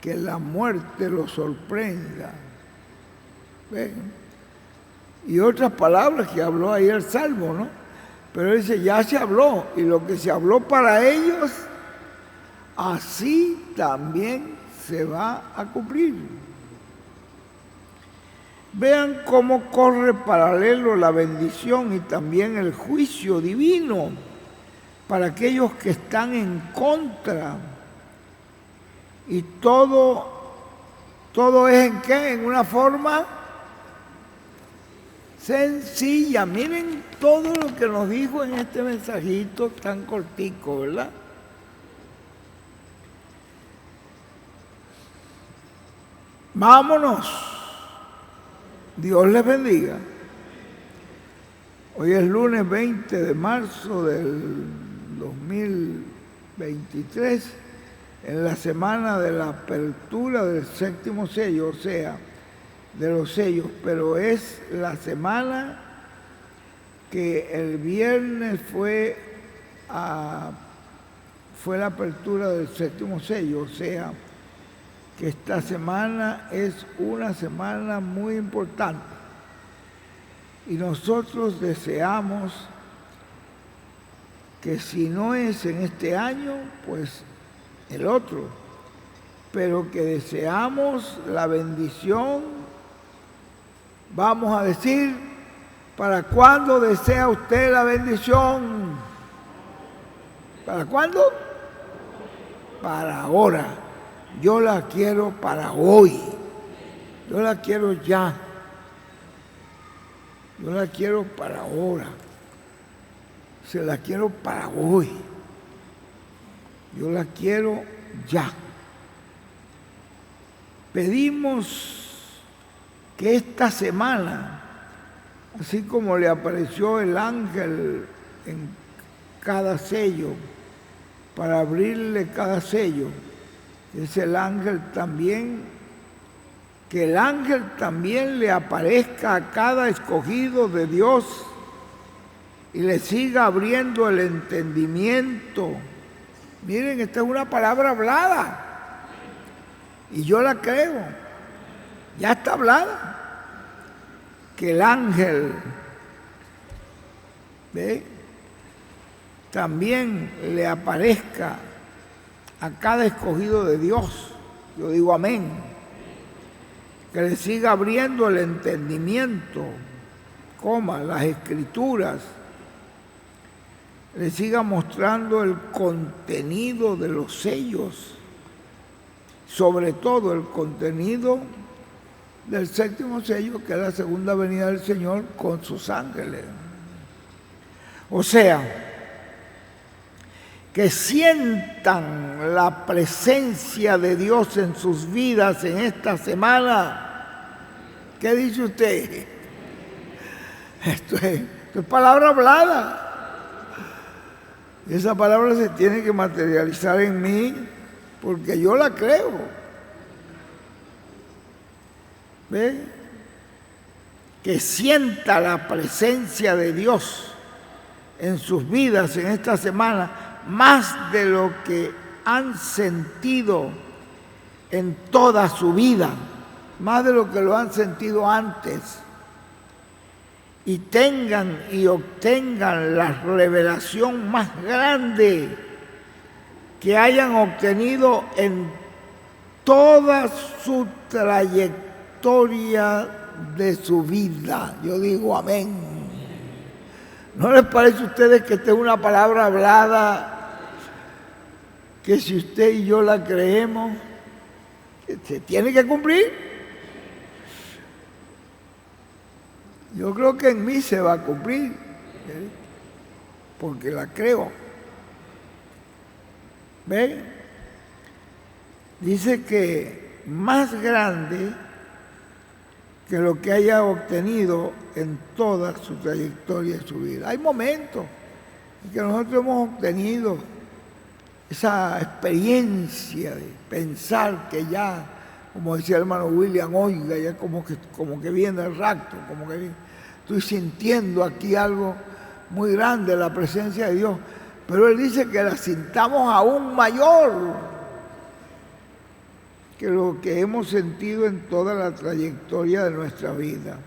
Que la muerte los sorprenda. ¿Ven? Y otras palabras que habló ahí el Salmo, ¿no? Pero dice, ya se habló, y lo que se habló para ellos, así también se va a cumplir. Vean cómo corre paralelo la bendición y también el juicio divino para aquellos que están en contra. Y todo es ¿en qué? En una forma sencilla. Miren todo lo que nos dijo en este mensajito tan cortico, ¿verdad? Vámonos. Dios les bendiga. Hoy es lunes 20 de marzo del 2023, en la semana de la apertura del séptimo sello, o sea, de los sellos, pero es la semana que el viernes fue la apertura del séptimo sello, o sea, que esta semana es una semana muy importante. Y nosotros deseamos que si no es en este año, pues el otro, pero que deseamos la bendición. Vamos a decir, ¿para cuándo desea usted la bendición? ¿Para cuándo? Para ahora. Yo la quiero para hoy. Yo la quiero ya. Yo la quiero para ahora. Se la quiero para hoy. Yo la quiero ya. Pedimos que esta semana, así como le apareció el ángel en cada sello, para abrirle cada sello, es el ángel también, que el ángel también le aparezca a cada escogido de Dios y le siga abriendo el entendimiento. Miren, esta es una palabra hablada y yo la creo, ya está hablada, que el ángel, ¿ve?, también le aparezca a cada escogido de Dios. Yo digo amén. Que le siga abriendo el entendimiento, las escrituras, le siga mostrando el contenido de los sellos, sobre todo el contenido del séptimo sello, que es la segunda venida del Señor con sus ángeles. O sea, que sientan la presencia de Dios en sus vidas en esta semana. ¿Qué dice usted? Esto es palabra hablada. Esa palabra se tiene que materializar en mí porque yo la creo. ¿Ve? Que sienta la presencia de Dios en sus vidas en esta semana, más de lo que han sentido en toda su vida, más de lo que lo han sentido antes, y tengan y obtengan la revelación más grande que hayan obtenido en toda su trayectoria de su vida. Yo digo amén. ¿No les parece a ustedes que esta es una palabra hablada que si usted y yo la creemos, se tiene que cumplir? Yo creo que en mí se va a cumplir, porque la creo. ¿Ven? Dice que más grande que lo que haya obtenido en toda su trayectoria de su vida. Hay momentos en que nosotros hemos obtenido esa experiencia de pensar que ya, como decía el hermano William, oiga, ya como que viene el rapto, como que estoy sintiendo aquí algo muy grande, la presencia de Dios. Pero él dice que la sintamos aún mayor que lo que hemos sentido en toda la trayectoria de nuestra vida.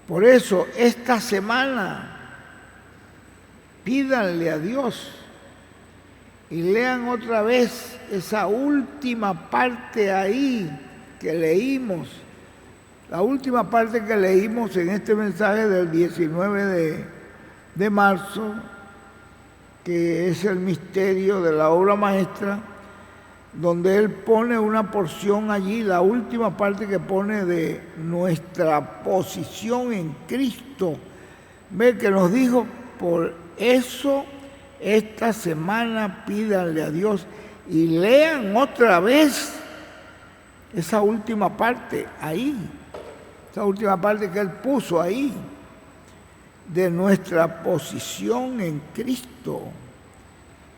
Por eso, esta semana, pídanle a Dios y lean otra vez esa última parte ahí que leímos, la última parte que leímos en este mensaje del 19 de marzo, que es el misterio de la obra maestra, donde él pone una porción allí, la última parte que pone de nuestra posición en Cristo. Ve que nos dijo, por eso esta semana pídanle a Dios y lean otra vez esa última parte ahí, esa última parte que él puso ahí, de nuestra posición en Cristo,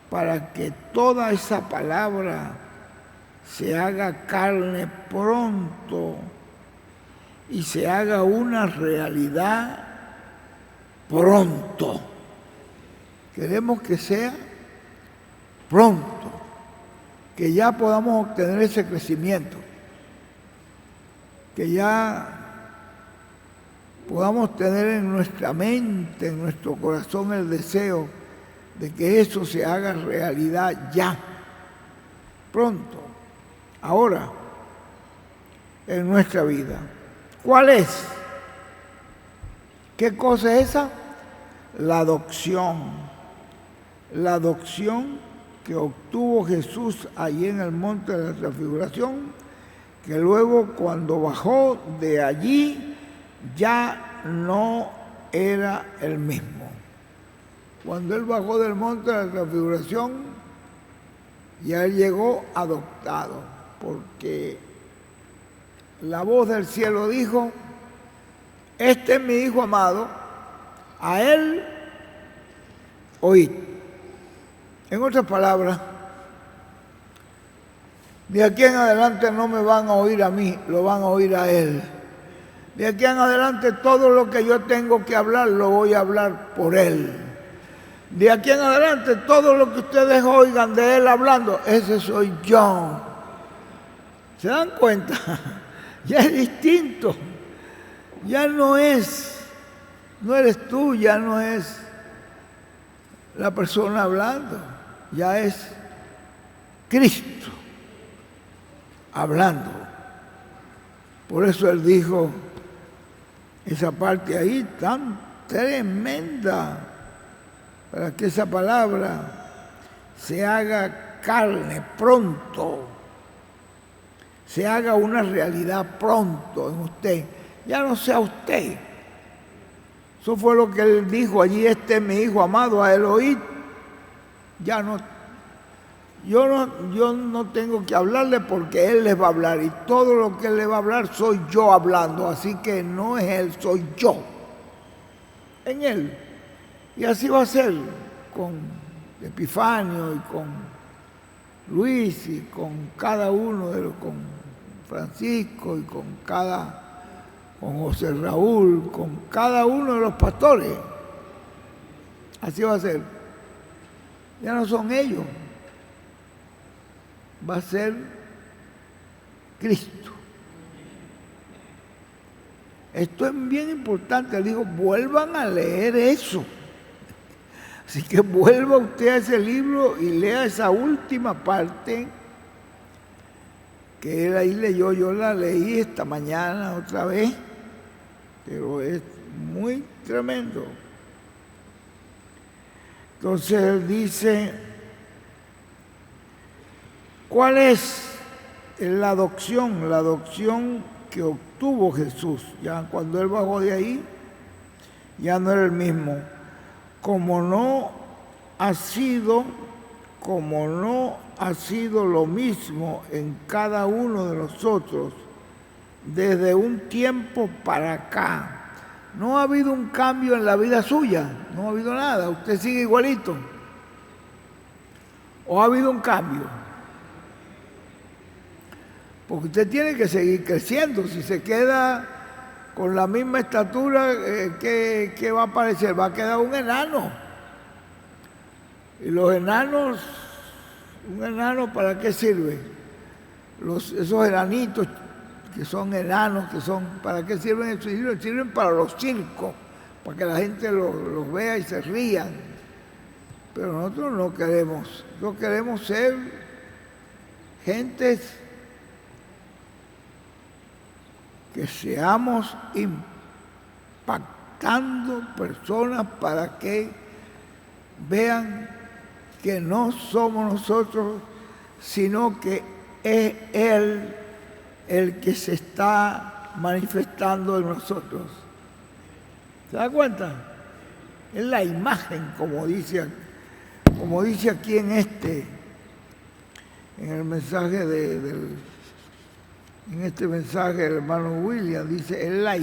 para que toda esa palabra se haga carne pronto y se haga una realidad pronto. Queremos que sea pronto, que ya podamos obtener ese crecimiento, que ya podamos tener en nuestra mente, en nuestro corazón el deseo de que eso se haga realidad ya, pronto, ahora, en nuestra vida. ¿Cuál es? ¿Qué cosa es esa? La adopción. La adopción que obtuvo Jesús allí en el monte de la transfiguración, que luego cuando bajó de allí ya no era el mismo. Cuando él bajó del monte de la transfiguración, ya él llegó adoptado, porque la voz del cielo dijo: este es mi Hijo amado, a él oíd. En otras palabras, de aquí en adelante no me van a oír a mí, lo van a oír a él. De aquí en adelante todo lo que yo tengo que hablar lo voy a hablar por él. De aquí en adelante todo lo que ustedes oigan de él hablando, ese soy yo. ¿Se dan cuenta? Ya es distinto. Ya no eres tú, ya no es la persona hablando, ya es Cristo hablando. Por eso él dijo esa parte ahí tan tremenda, para que esa palabra se haga carne pronto, se haga una realidad pronto en usted. Ya no sea usted. Eso fue lo que él dijo allí: este es mi Hijo amado, a él oíd. Ya no, yo no tengo que hablarle, porque él les va a hablar, y todo lo que él le va a hablar soy yo hablando, así que no es él, soy yo en él. Y así va a ser con Epifanio y con Luis y con cada uno de los, con Francisco y con José Raúl, con cada uno de los pastores. Así va a ser. Ya no son ellos, va a ser Cristo. Esto es bien importante. Él dijo: vuelvan a leer eso. Así que vuelva usted a ese libro y lea esa última parte que él ahí leyó. Yo la leí esta mañana otra vez, pero es muy tremendo. Entonces él dice: ¿cuál es la adopción? La adopción que obtuvo Jesús. Ya cuando él bajó de ahí, ya no era el mismo. Como no ha sido lo mismo en cada uno de nosotros desde un tiempo para acá. No ha habido un cambio en la vida suya, no ha habido nada, usted sigue igualito. ¿O ha habido un cambio? Porque usted tiene que seguir creciendo. Si se queda con la misma estatura, ¿qué va a aparecer? Va a quedar un enano. Y los enanos, ¿un enano para qué sirve? Esos enanitos que son enanos, ¿para qué sirven? Sirven para los circos, para que la gente los vea y se rían. Pero nosotros no queremos ser gentes que seamos impactando personas para que vean que no somos nosotros, sino que es Él el que se está manifestando en nosotros. ¿Se da cuenta? Es la imagen, como dice aquí en el mensaje en este mensaje el hermano William, dice: es la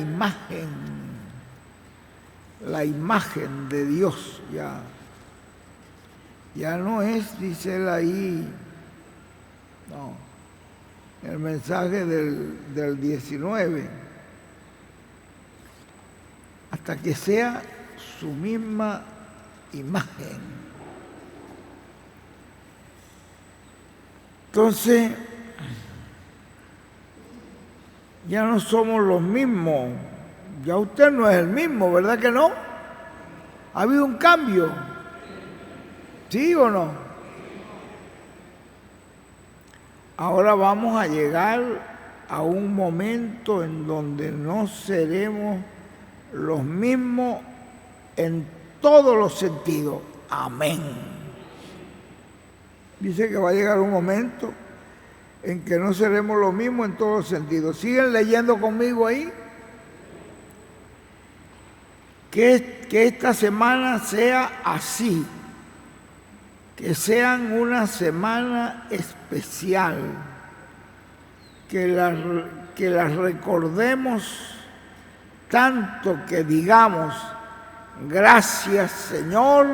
imagen de Dios. Ya no es, dice él ahí, no, el mensaje del 19, hasta que sea su misma imagen. Entonces, ya no somos los mismos. Ya usted no es el mismo, ¿verdad que no? ¿Ha habido un cambio? ¿Sí o no? Ahora vamos a llegar a un momento en donde no seremos los mismos en todos los sentidos. Amén. Dice que va a llegar un momento en que no seremos lo mismo en todos los sentidos. ¿Siguen leyendo conmigo ahí? Que esta semana sea así, que sean una semana especial, que las recordemos tanto que digamos, gracias Señor,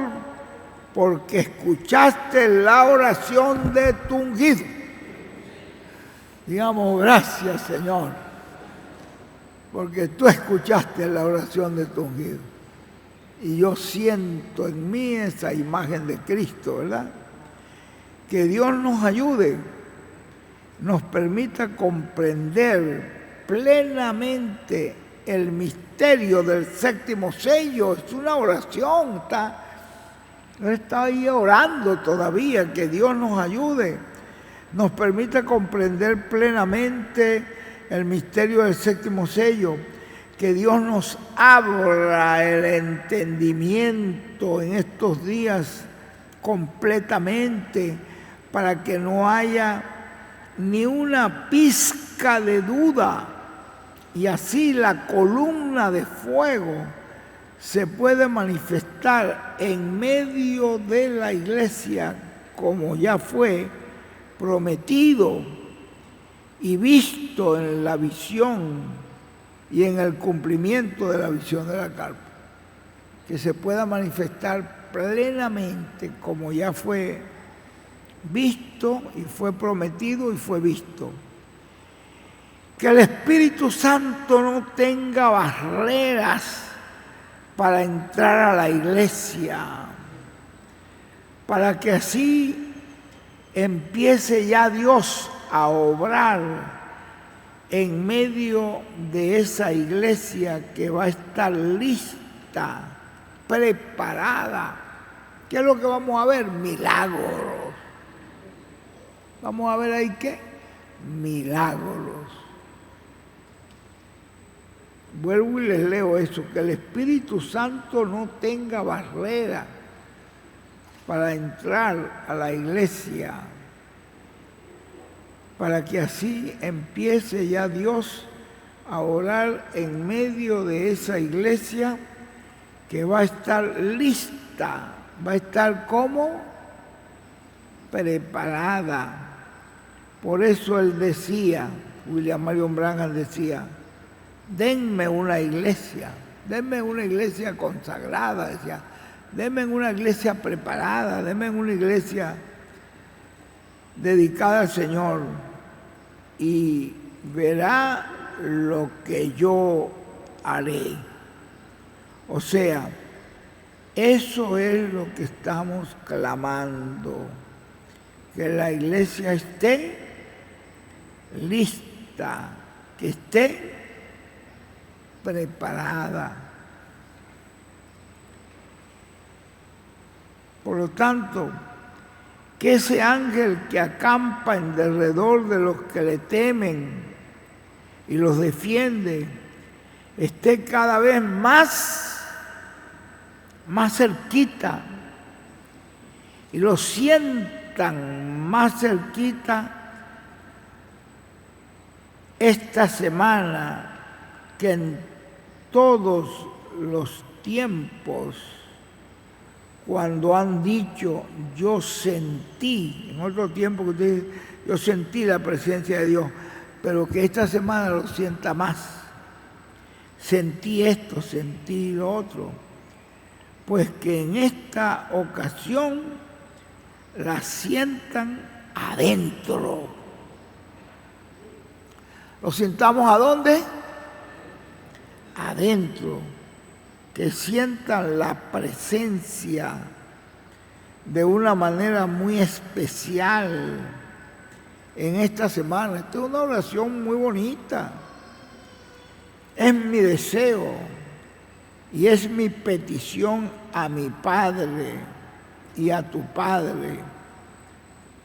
porque escuchaste la oración de tu ungido. Digamos, gracias Señor, porque tú escuchaste la oración de tu ungido. Y yo siento en mí esa imagen de Cristo, ¿verdad? Que Dios nos ayude, nos permita comprender plenamente el misterio del séptimo sello. Es una oración, está ahí orando todavía, que Dios nos ayude, nos permita comprender plenamente el misterio del séptimo sello, que Dios nos abra el entendimiento en estos días completamente, para que no haya ni una pizca de duda, y así la columna de fuego se puede manifestar en medio de la iglesia, como ya fue prometido y visto en la visión y en el cumplimiento de la visión de la carpa, que se pueda manifestar plenamente como ya fue visto y fue prometido y fue visto. Que el Espíritu Santo no tenga barreras para entrar a la iglesia, para que así empiece ya Dios a obrar en medio de esa iglesia que va a estar lista, preparada. ¿Qué es lo que vamos a ver? Milagros. ¿Vamos a ver ahí qué? Milagros. Vuelvo y les leo eso, que el Espíritu Santo no tenga barrera para entrar a la iglesia, para que así empiece ya Dios a orar en medio de esa iglesia que va a estar lista, va a estar como preparada. Por eso él decía, William Marion Branham decía, denme una iglesia consagrada, decía, denme una iglesia preparada, denme una iglesia dedicada al Señor, y verá lo que yo haré. O sea, eso es lo que estamos clamando, que la iglesia esté lista, que esté preparada. Por lo tanto, que ese ángel que acampa en derredor de los que le temen y los defiende, esté cada vez más cerquita, y lo sientan más cerquita esta semana que en todos los tiempos, cuando han dicho yo sentí, en otro tiempo que usted dice yo sentí la presencia de Dios, pero que esta semana lo sienta más. Sentí esto, sentí lo otro. Pues que en esta ocasión la sientan adentro. ¿Lo sintamos a dónde? Adentro. Que sientan la presencia de una manera muy especial en esta semana. Esta es una oración muy bonita. Es mi deseo y es mi petición a mi Padre y a tu Padre,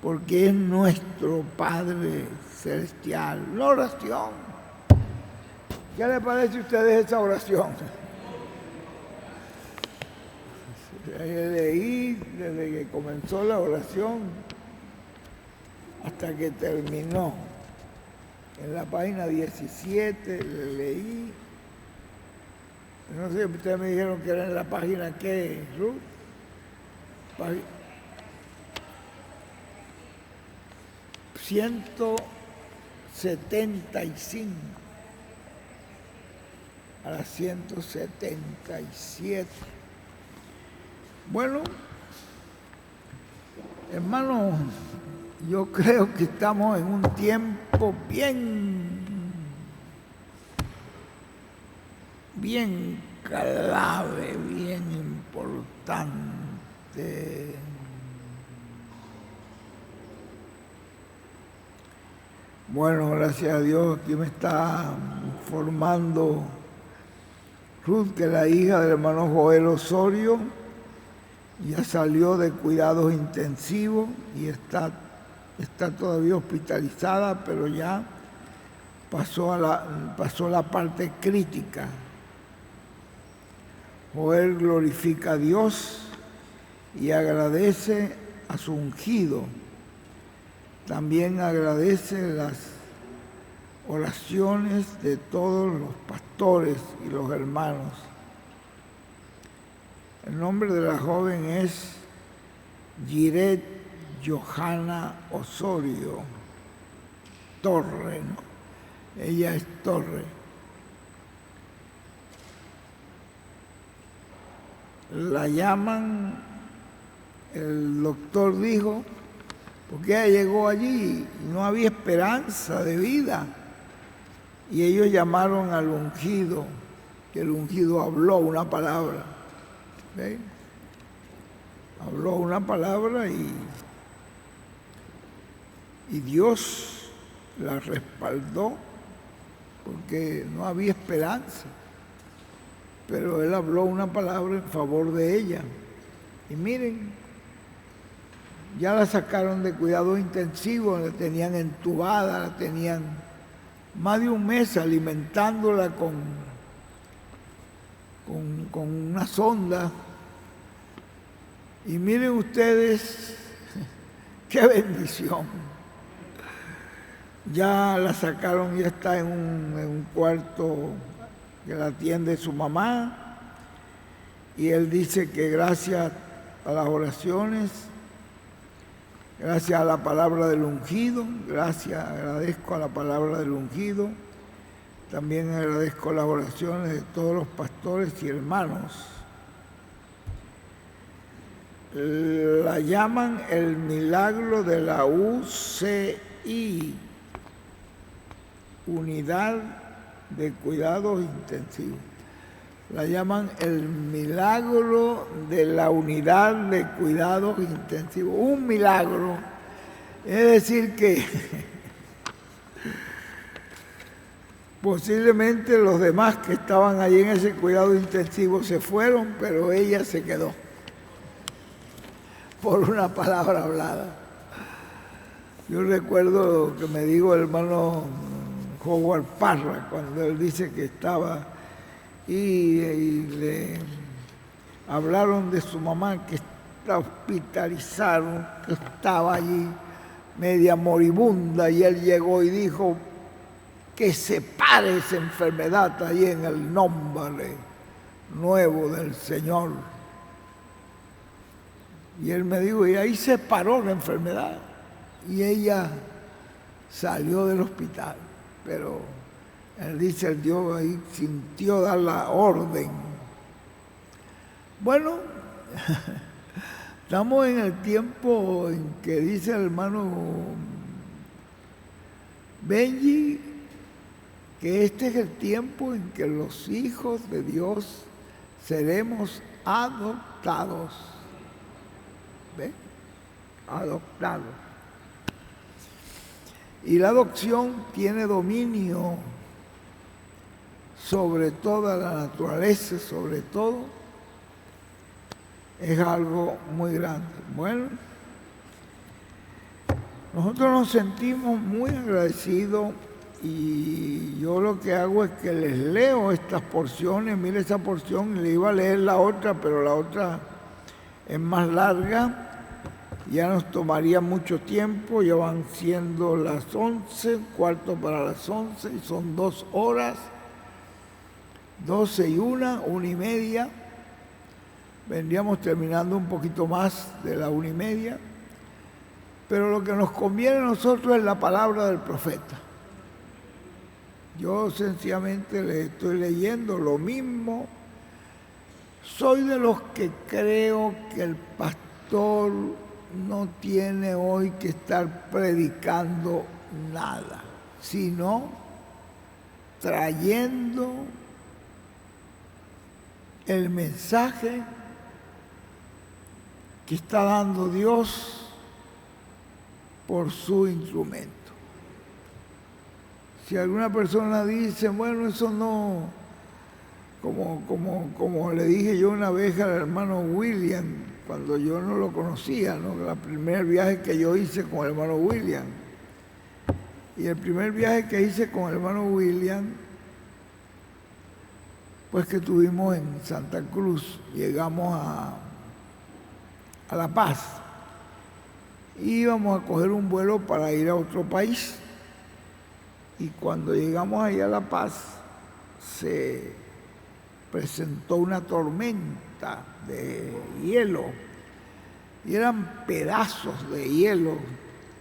porque es nuestro Padre celestial. Una oración. ¿Qué les parece a ustedes esa oración? Leí desde que comenzó la oración hasta que terminó. En la página 17 le leí. No sé, ustedes me dijeron que era en la página ¿qué, Ruth? 175 a la 177. Bueno, hermanos, yo creo que estamos en un tiempo bien clave, bien importante. Bueno, gracias a Dios, aquí me está informando Ruth, que la hija del hermano Joel Osorio ya salió de cuidados intensivos y está todavía hospitalizada, pero ya pasó la parte crítica. Joel glorifica a Dios y agradece a su ungido. También agradece las oraciones de todos los pastores y los hermanos. El nombre de la joven es Giret Johanna Osorio Torre, ¿no? Ella es Torre. La llaman, el doctor dijo, porque ella llegó allí y no había esperanza de vida. Y ellos llamaron al ungido, que el ungido habló una palabra. ¿Ve? Habló una palabra y Dios la respaldó porque no había esperanza. Pero él habló una palabra en favor de ella. Y miren, ya la sacaron de cuidados intensivos, la tenían entubada, la tenían más de un mes alimentándola con una sonda. Y miren ustedes, qué bendición. Ya la sacaron, ya está en un cuarto que la atiende su mamá. Y él dice que gracias a las oraciones, gracias a la palabra del ungido, agradezco a la palabra del ungido, también agradezco las oraciones de todos los pastores y hermanos. La llaman el milagro de la UCI, Unidad de Cuidados Intensivos. La llaman el milagro de la unidad de cuidados intensivos. Un milagro. Es decir que posiblemente los demás que estaban allí en ese cuidado intensivo se fueron, pero ella se quedó por una palabra hablada. Yo recuerdo que me dijo el hermano Howard Parra cuando él dice que estaba y le hablaron de su mamá que está hospitalizaron, que estaba allí media moribunda, y él llegó y dijo que se pare esa enfermedad ahí en el nombre nuevo del Señor. Y él me dijo, y ahí se paró la enfermedad y ella salió del hospital, pero él dice, el Dios ahí sintió dar la orden. Bueno, estamos en el tiempo en que dice el hermano Benji que este es el tiempo en que los hijos de Dios seremos adoptados. ¿Ve? Adoptados. Y la adopción tiene dominio sobre toda la naturaleza, sobre todo, es algo muy grande. Bueno, nosotros nos sentimos muy agradecidos y yo lo que hago es que les leo estas porciones. Mire esa porción, le iba a leer la otra, pero la otra es más larga Ya nos tomaría mucho tiempo, ya van siendo las 11, cuarto para las 11, y son 2 horas, 12 y 1, 1:30. Vendríamos terminando un poquito más de la 1:30, pero lo que nos conviene a nosotros es la palabra del profeta. Yo sencillamente le estoy leyendo lo mismo. Soy de los que creo que el pastor no tiene hoy que estar predicando nada, sino trayendo el mensaje que está dando Dios por su instrumento. Si alguna persona dice, bueno, eso no, como le dije yo una vez al hermano William, cuando yo no lo conocía, ¿no? El primer viaje que yo hice con el hermano William. Y el primer viaje que hice con el hermano William, pues que estuvimos en Santa Cruz, llegamos a La Paz. Íbamos a coger un vuelo para ir a otro país. Y cuando llegamos ahí a La Paz, se presentó una tormenta de hielo. Y eran pedazos de hielo.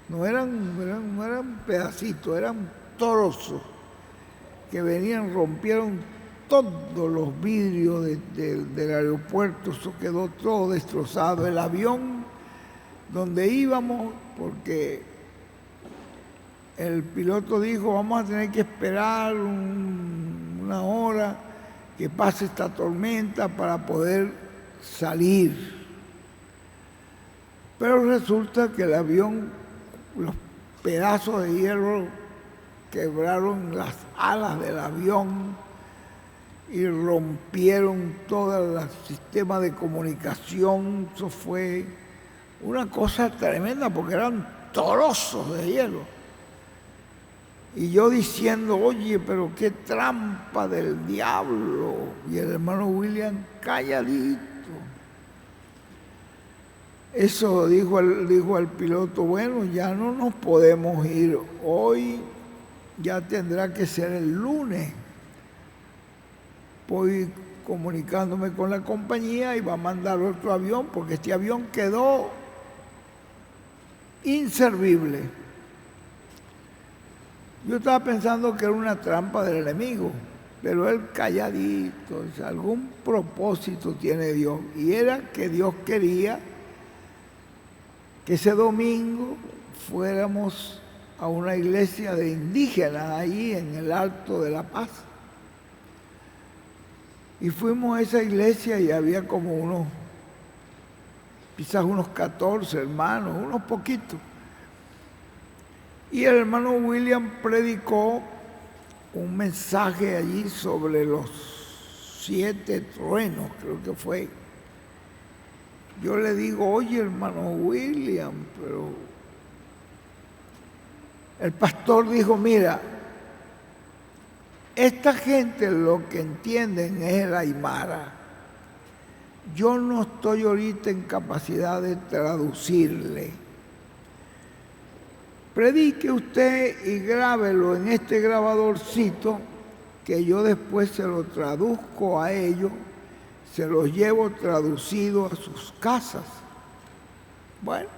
No eran pedacitos, eran trozos que venían, rompieron todos los vidrios del aeropuerto. Eso quedó todo destrozado. El avión donde íbamos, porque el piloto dijo, vamos a tener que esperar una hora que pase esta tormenta para poder salir. Pero resulta que el avión, los pedazos de hielo quebraron las alas del avión y rompieron todo el sistema de comunicación. Eso fue una cosa tremenda porque eran trozos de hielo. Y yo diciendo, oye, pero qué trampa del diablo. Y el hermano William calladito. Eso dijo al piloto, bueno, ya no nos podemos ir hoy, ya tendrá que ser el lunes. Voy comunicándome con la compañía y va a mandar otro avión, porque este avión quedó inservible. Yo estaba pensando que era una trampa del enemigo, pero él calladito, o sea, algún propósito tiene Dios. Y era que Dios quería que ese domingo fuéramos a una iglesia de indígenas ahí en el Alto de La Paz. Y fuimos a esa iglesia y había como quizás unos 14 hermanos, unos poquitos. Y el hermano William predicó un mensaje allí sobre los 7 truenos, creo que fue. Yo le digo, oye, hermano William, pero el pastor dijo, mira, esta gente lo que entienden es el aymara. Yo no estoy ahorita en capacidad de traducirle. Predique usted y grábelo en este grabadorcito, que yo después se lo traduzco a ellos, se los llevo traducido a sus casas. Bueno,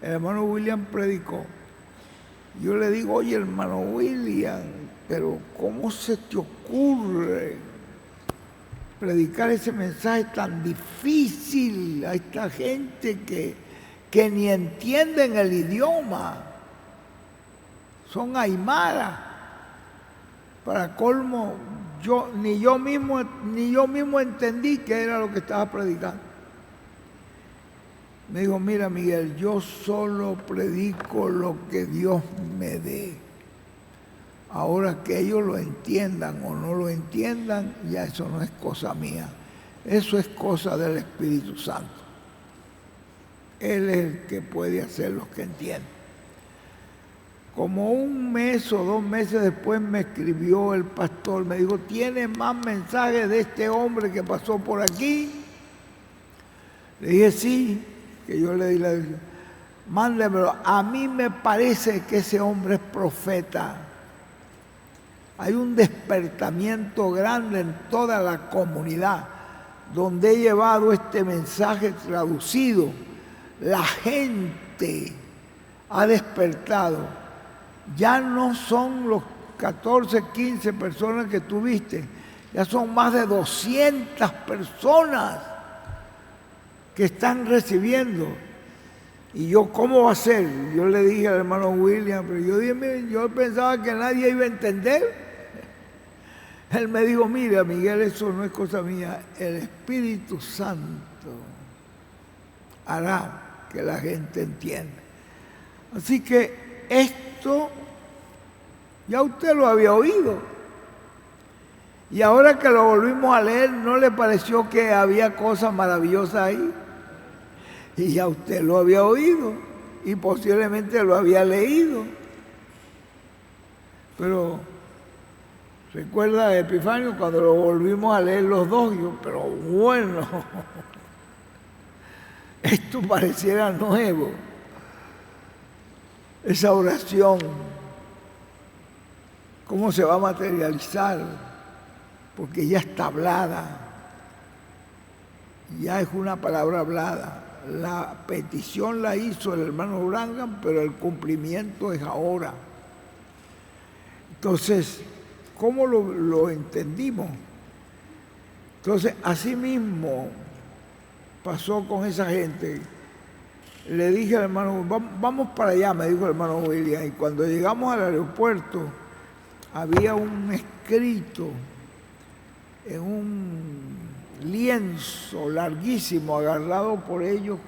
el hermano William predicó. Yo le digo, oye, hermano William, pero ¿cómo se te ocurre predicar ese mensaje tan difícil a esta gente que ni entienden el idioma? Son aymara. Para colmo, ni yo mismo entendí qué era lo que estaba predicando. Me dijo, mira, Miguel, yo solo predico lo que Dios me dé. Ahora que ellos lo entiendan o no lo entiendan, ya eso no es cosa mía. Eso es cosa del Espíritu Santo. Él es el que puede hacer lo que entiende. Como 1 mes o 2 meses después me escribió el pastor, me dijo, ¿tiene más mensajes de este hombre que pasó por aquí? Le dije, sí. que yo le di la dirección, mándemelo. A mí me parece que ese hombre es profeta. Hay un despertamiento grande en toda la comunidad donde he llevado este mensaje traducido. La gente ha despertado. Ya no son los 14, 15 personas que tuviste, ya son más de 200 personas que están recibiendo. Y yo, ¿cómo va a ser? Yo le dije al hermano William, pero yo pensaba que nadie iba a entender. Él me dijo, mira, Miguel, eso no es cosa mía, el Espíritu Santo hará que la gente entienda. Así que esto ya usted lo había oído. Y ahora que lo volvimos a leer, ¿no le pareció que había cosas maravillosas ahí? Y ya usted lo había oído y posiblemente lo había leído. Pero recuerda, Epifanio, cuando lo volvimos a leer los dos, yo, pero bueno, esto pareciera nuevo. Esa oración, ¿cómo se va a materializar? Porque ya está hablada, ya es una palabra hablada. La petición la hizo el hermano Branham, pero el cumplimiento es ahora. Entonces, ¿cómo lo entendimos? Entonces, así mismo pasó con esa gente. Le dije al hermano, vamos para allá, me dijo el hermano William. Y cuando llegamos al aeropuerto, había un escrito en un lienzo larguísimo, agarrado por ellos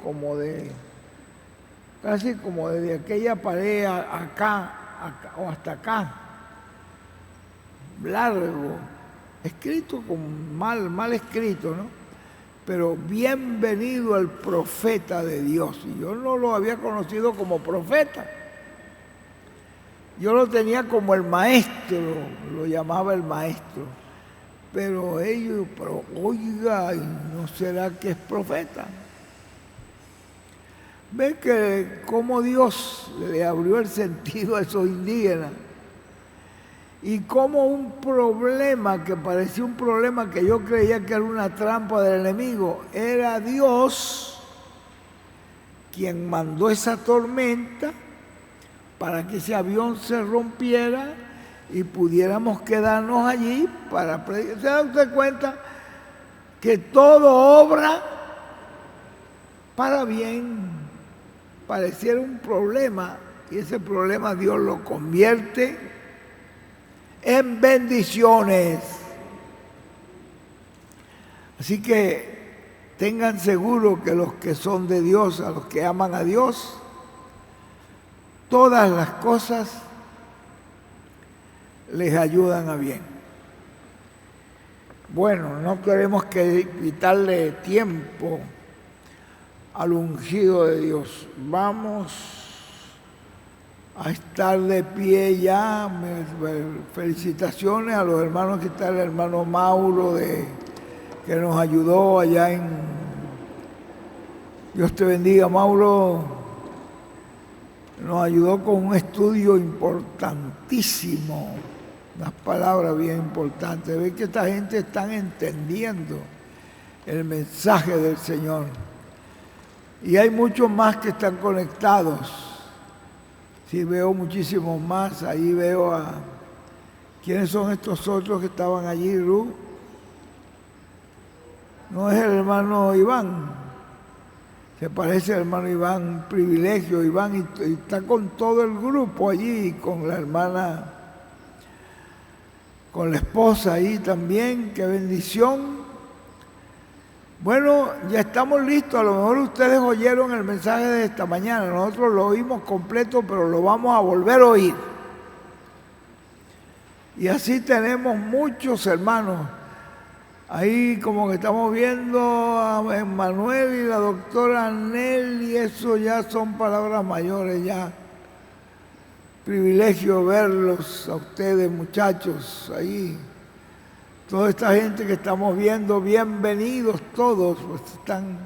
casi como desde aquella pared acá o hasta acá, largo, escrito con mal escrito, ¿no? Pero bienvenido al profeta de Dios. Y yo no lo había conocido como profeta. Yo lo tenía como el maestro, lo llamaba el maestro. Pero ellos, oiga, ¿no será que es profeta? Ve que cómo Dios le abrió el sentido a esos indígenas. Y como un problema que parecía un problema que yo creía que era una trampa del enemigo, era Dios quien mandó esa tormenta para que ese avión se rompiera y pudiéramos quedarnos allí para predicar. ¿Se da usted cuenta que todo obra para bien? Pareciera un problema y ese problema Dios lo convierte en bendiciones. Así que tengan seguro que los que son de Dios, a los que aman a Dios, todas las cosas les ayudan a bien. Bueno, no queremos quitarle tiempo al ungido de Dios. Vamos a estar de pie ya. Felicitaciones a los hermanos, que está el hermano Mauro que nos ayudó allá en... Dios te bendiga, Mauro. Nos ayudó con un estudio importantísimo, unas palabras bien importantes. Ve que esta gente está entendiendo el mensaje del Señor. Y hay muchos más que están conectados. Sí, veo muchísimos más. Ahí veo a... ¿Quiénes son estos otros que estaban allí, Ru? No es el hermano Iván. Se parece al hermano Iván, Privilegio. Iván y está con todo el grupo allí, con la hermana, con la esposa ahí también. ¡Qué bendición! Bueno, ya estamos listos. A lo mejor ustedes oyeron el mensaje de esta mañana. Nosotros lo oímos completo, pero lo vamos a volver a oír. Y así tenemos muchos hermanos. Ahí como que estamos viendo a Emmanuel y la doctora Nelly, eso ya son palabras mayores ya. Privilegio verlos a ustedes, muchachos, ahí. Toda esta gente que estamos viendo, bienvenidos todos, pues están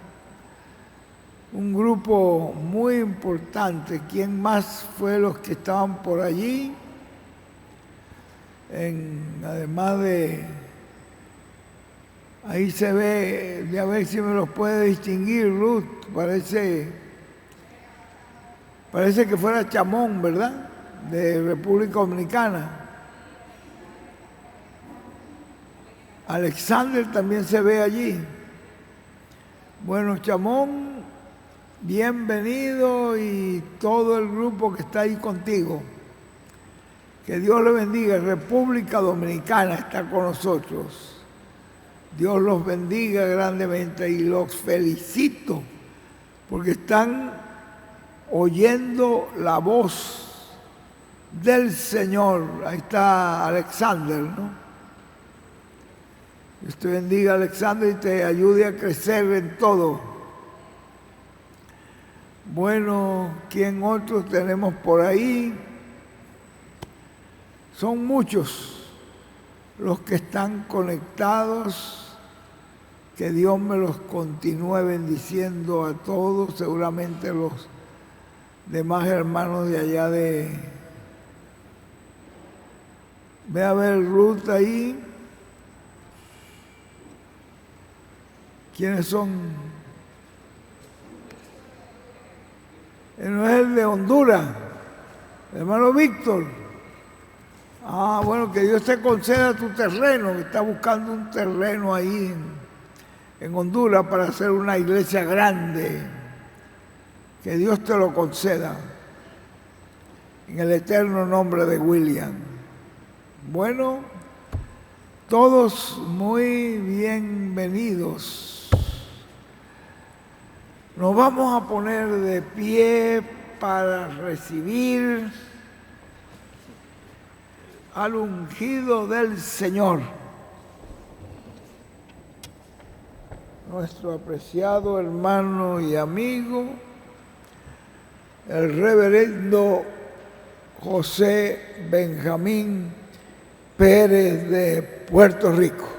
un grupo muy importante. ¿Quién más fue los que estaban por allí? Además de... Ahí se ve, a ver si me los puede distinguir, Ruth. Parece que fuera Chamón, ¿verdad? De República Dominicana. Alexander también se ve allí. Bueno, Chamón, bienvenido, y todo el grupo que está ahí contigo. Que Dios le bendiga. República Dominicana está con nosotros. Dios los bendiga grandemente y los felicito porque están oyendo la voz del Señor. Ahí está Alexander, ¿no? Dios te bendiga, Alexander, y te ayude a crecer en todo. Bueno, ¿quién otros tenemos por ahí? Son muchos los que están conectados. Que Dios me los continúe bendiciendo a todos, seguramente los demás hermanos de allá de... Ve a ver Ruth ahí. ¿Quiénes son? No es el de Honduras, hermano Víctor. Ah, bueno, que Dios te conceda tu terreno, que está buscando un terreno ahí en Honduras para hacer una iglesia grande. Que Dios te lo conceda. En el eterno nombre de William. Bueno, todos muy bienvenidos. Nos vamos a poner de pie para recibir al ungido del Señor. Nuestro apreciado hermano y amigo, el reverendo José Benjamín Pérez de Puerto Rico.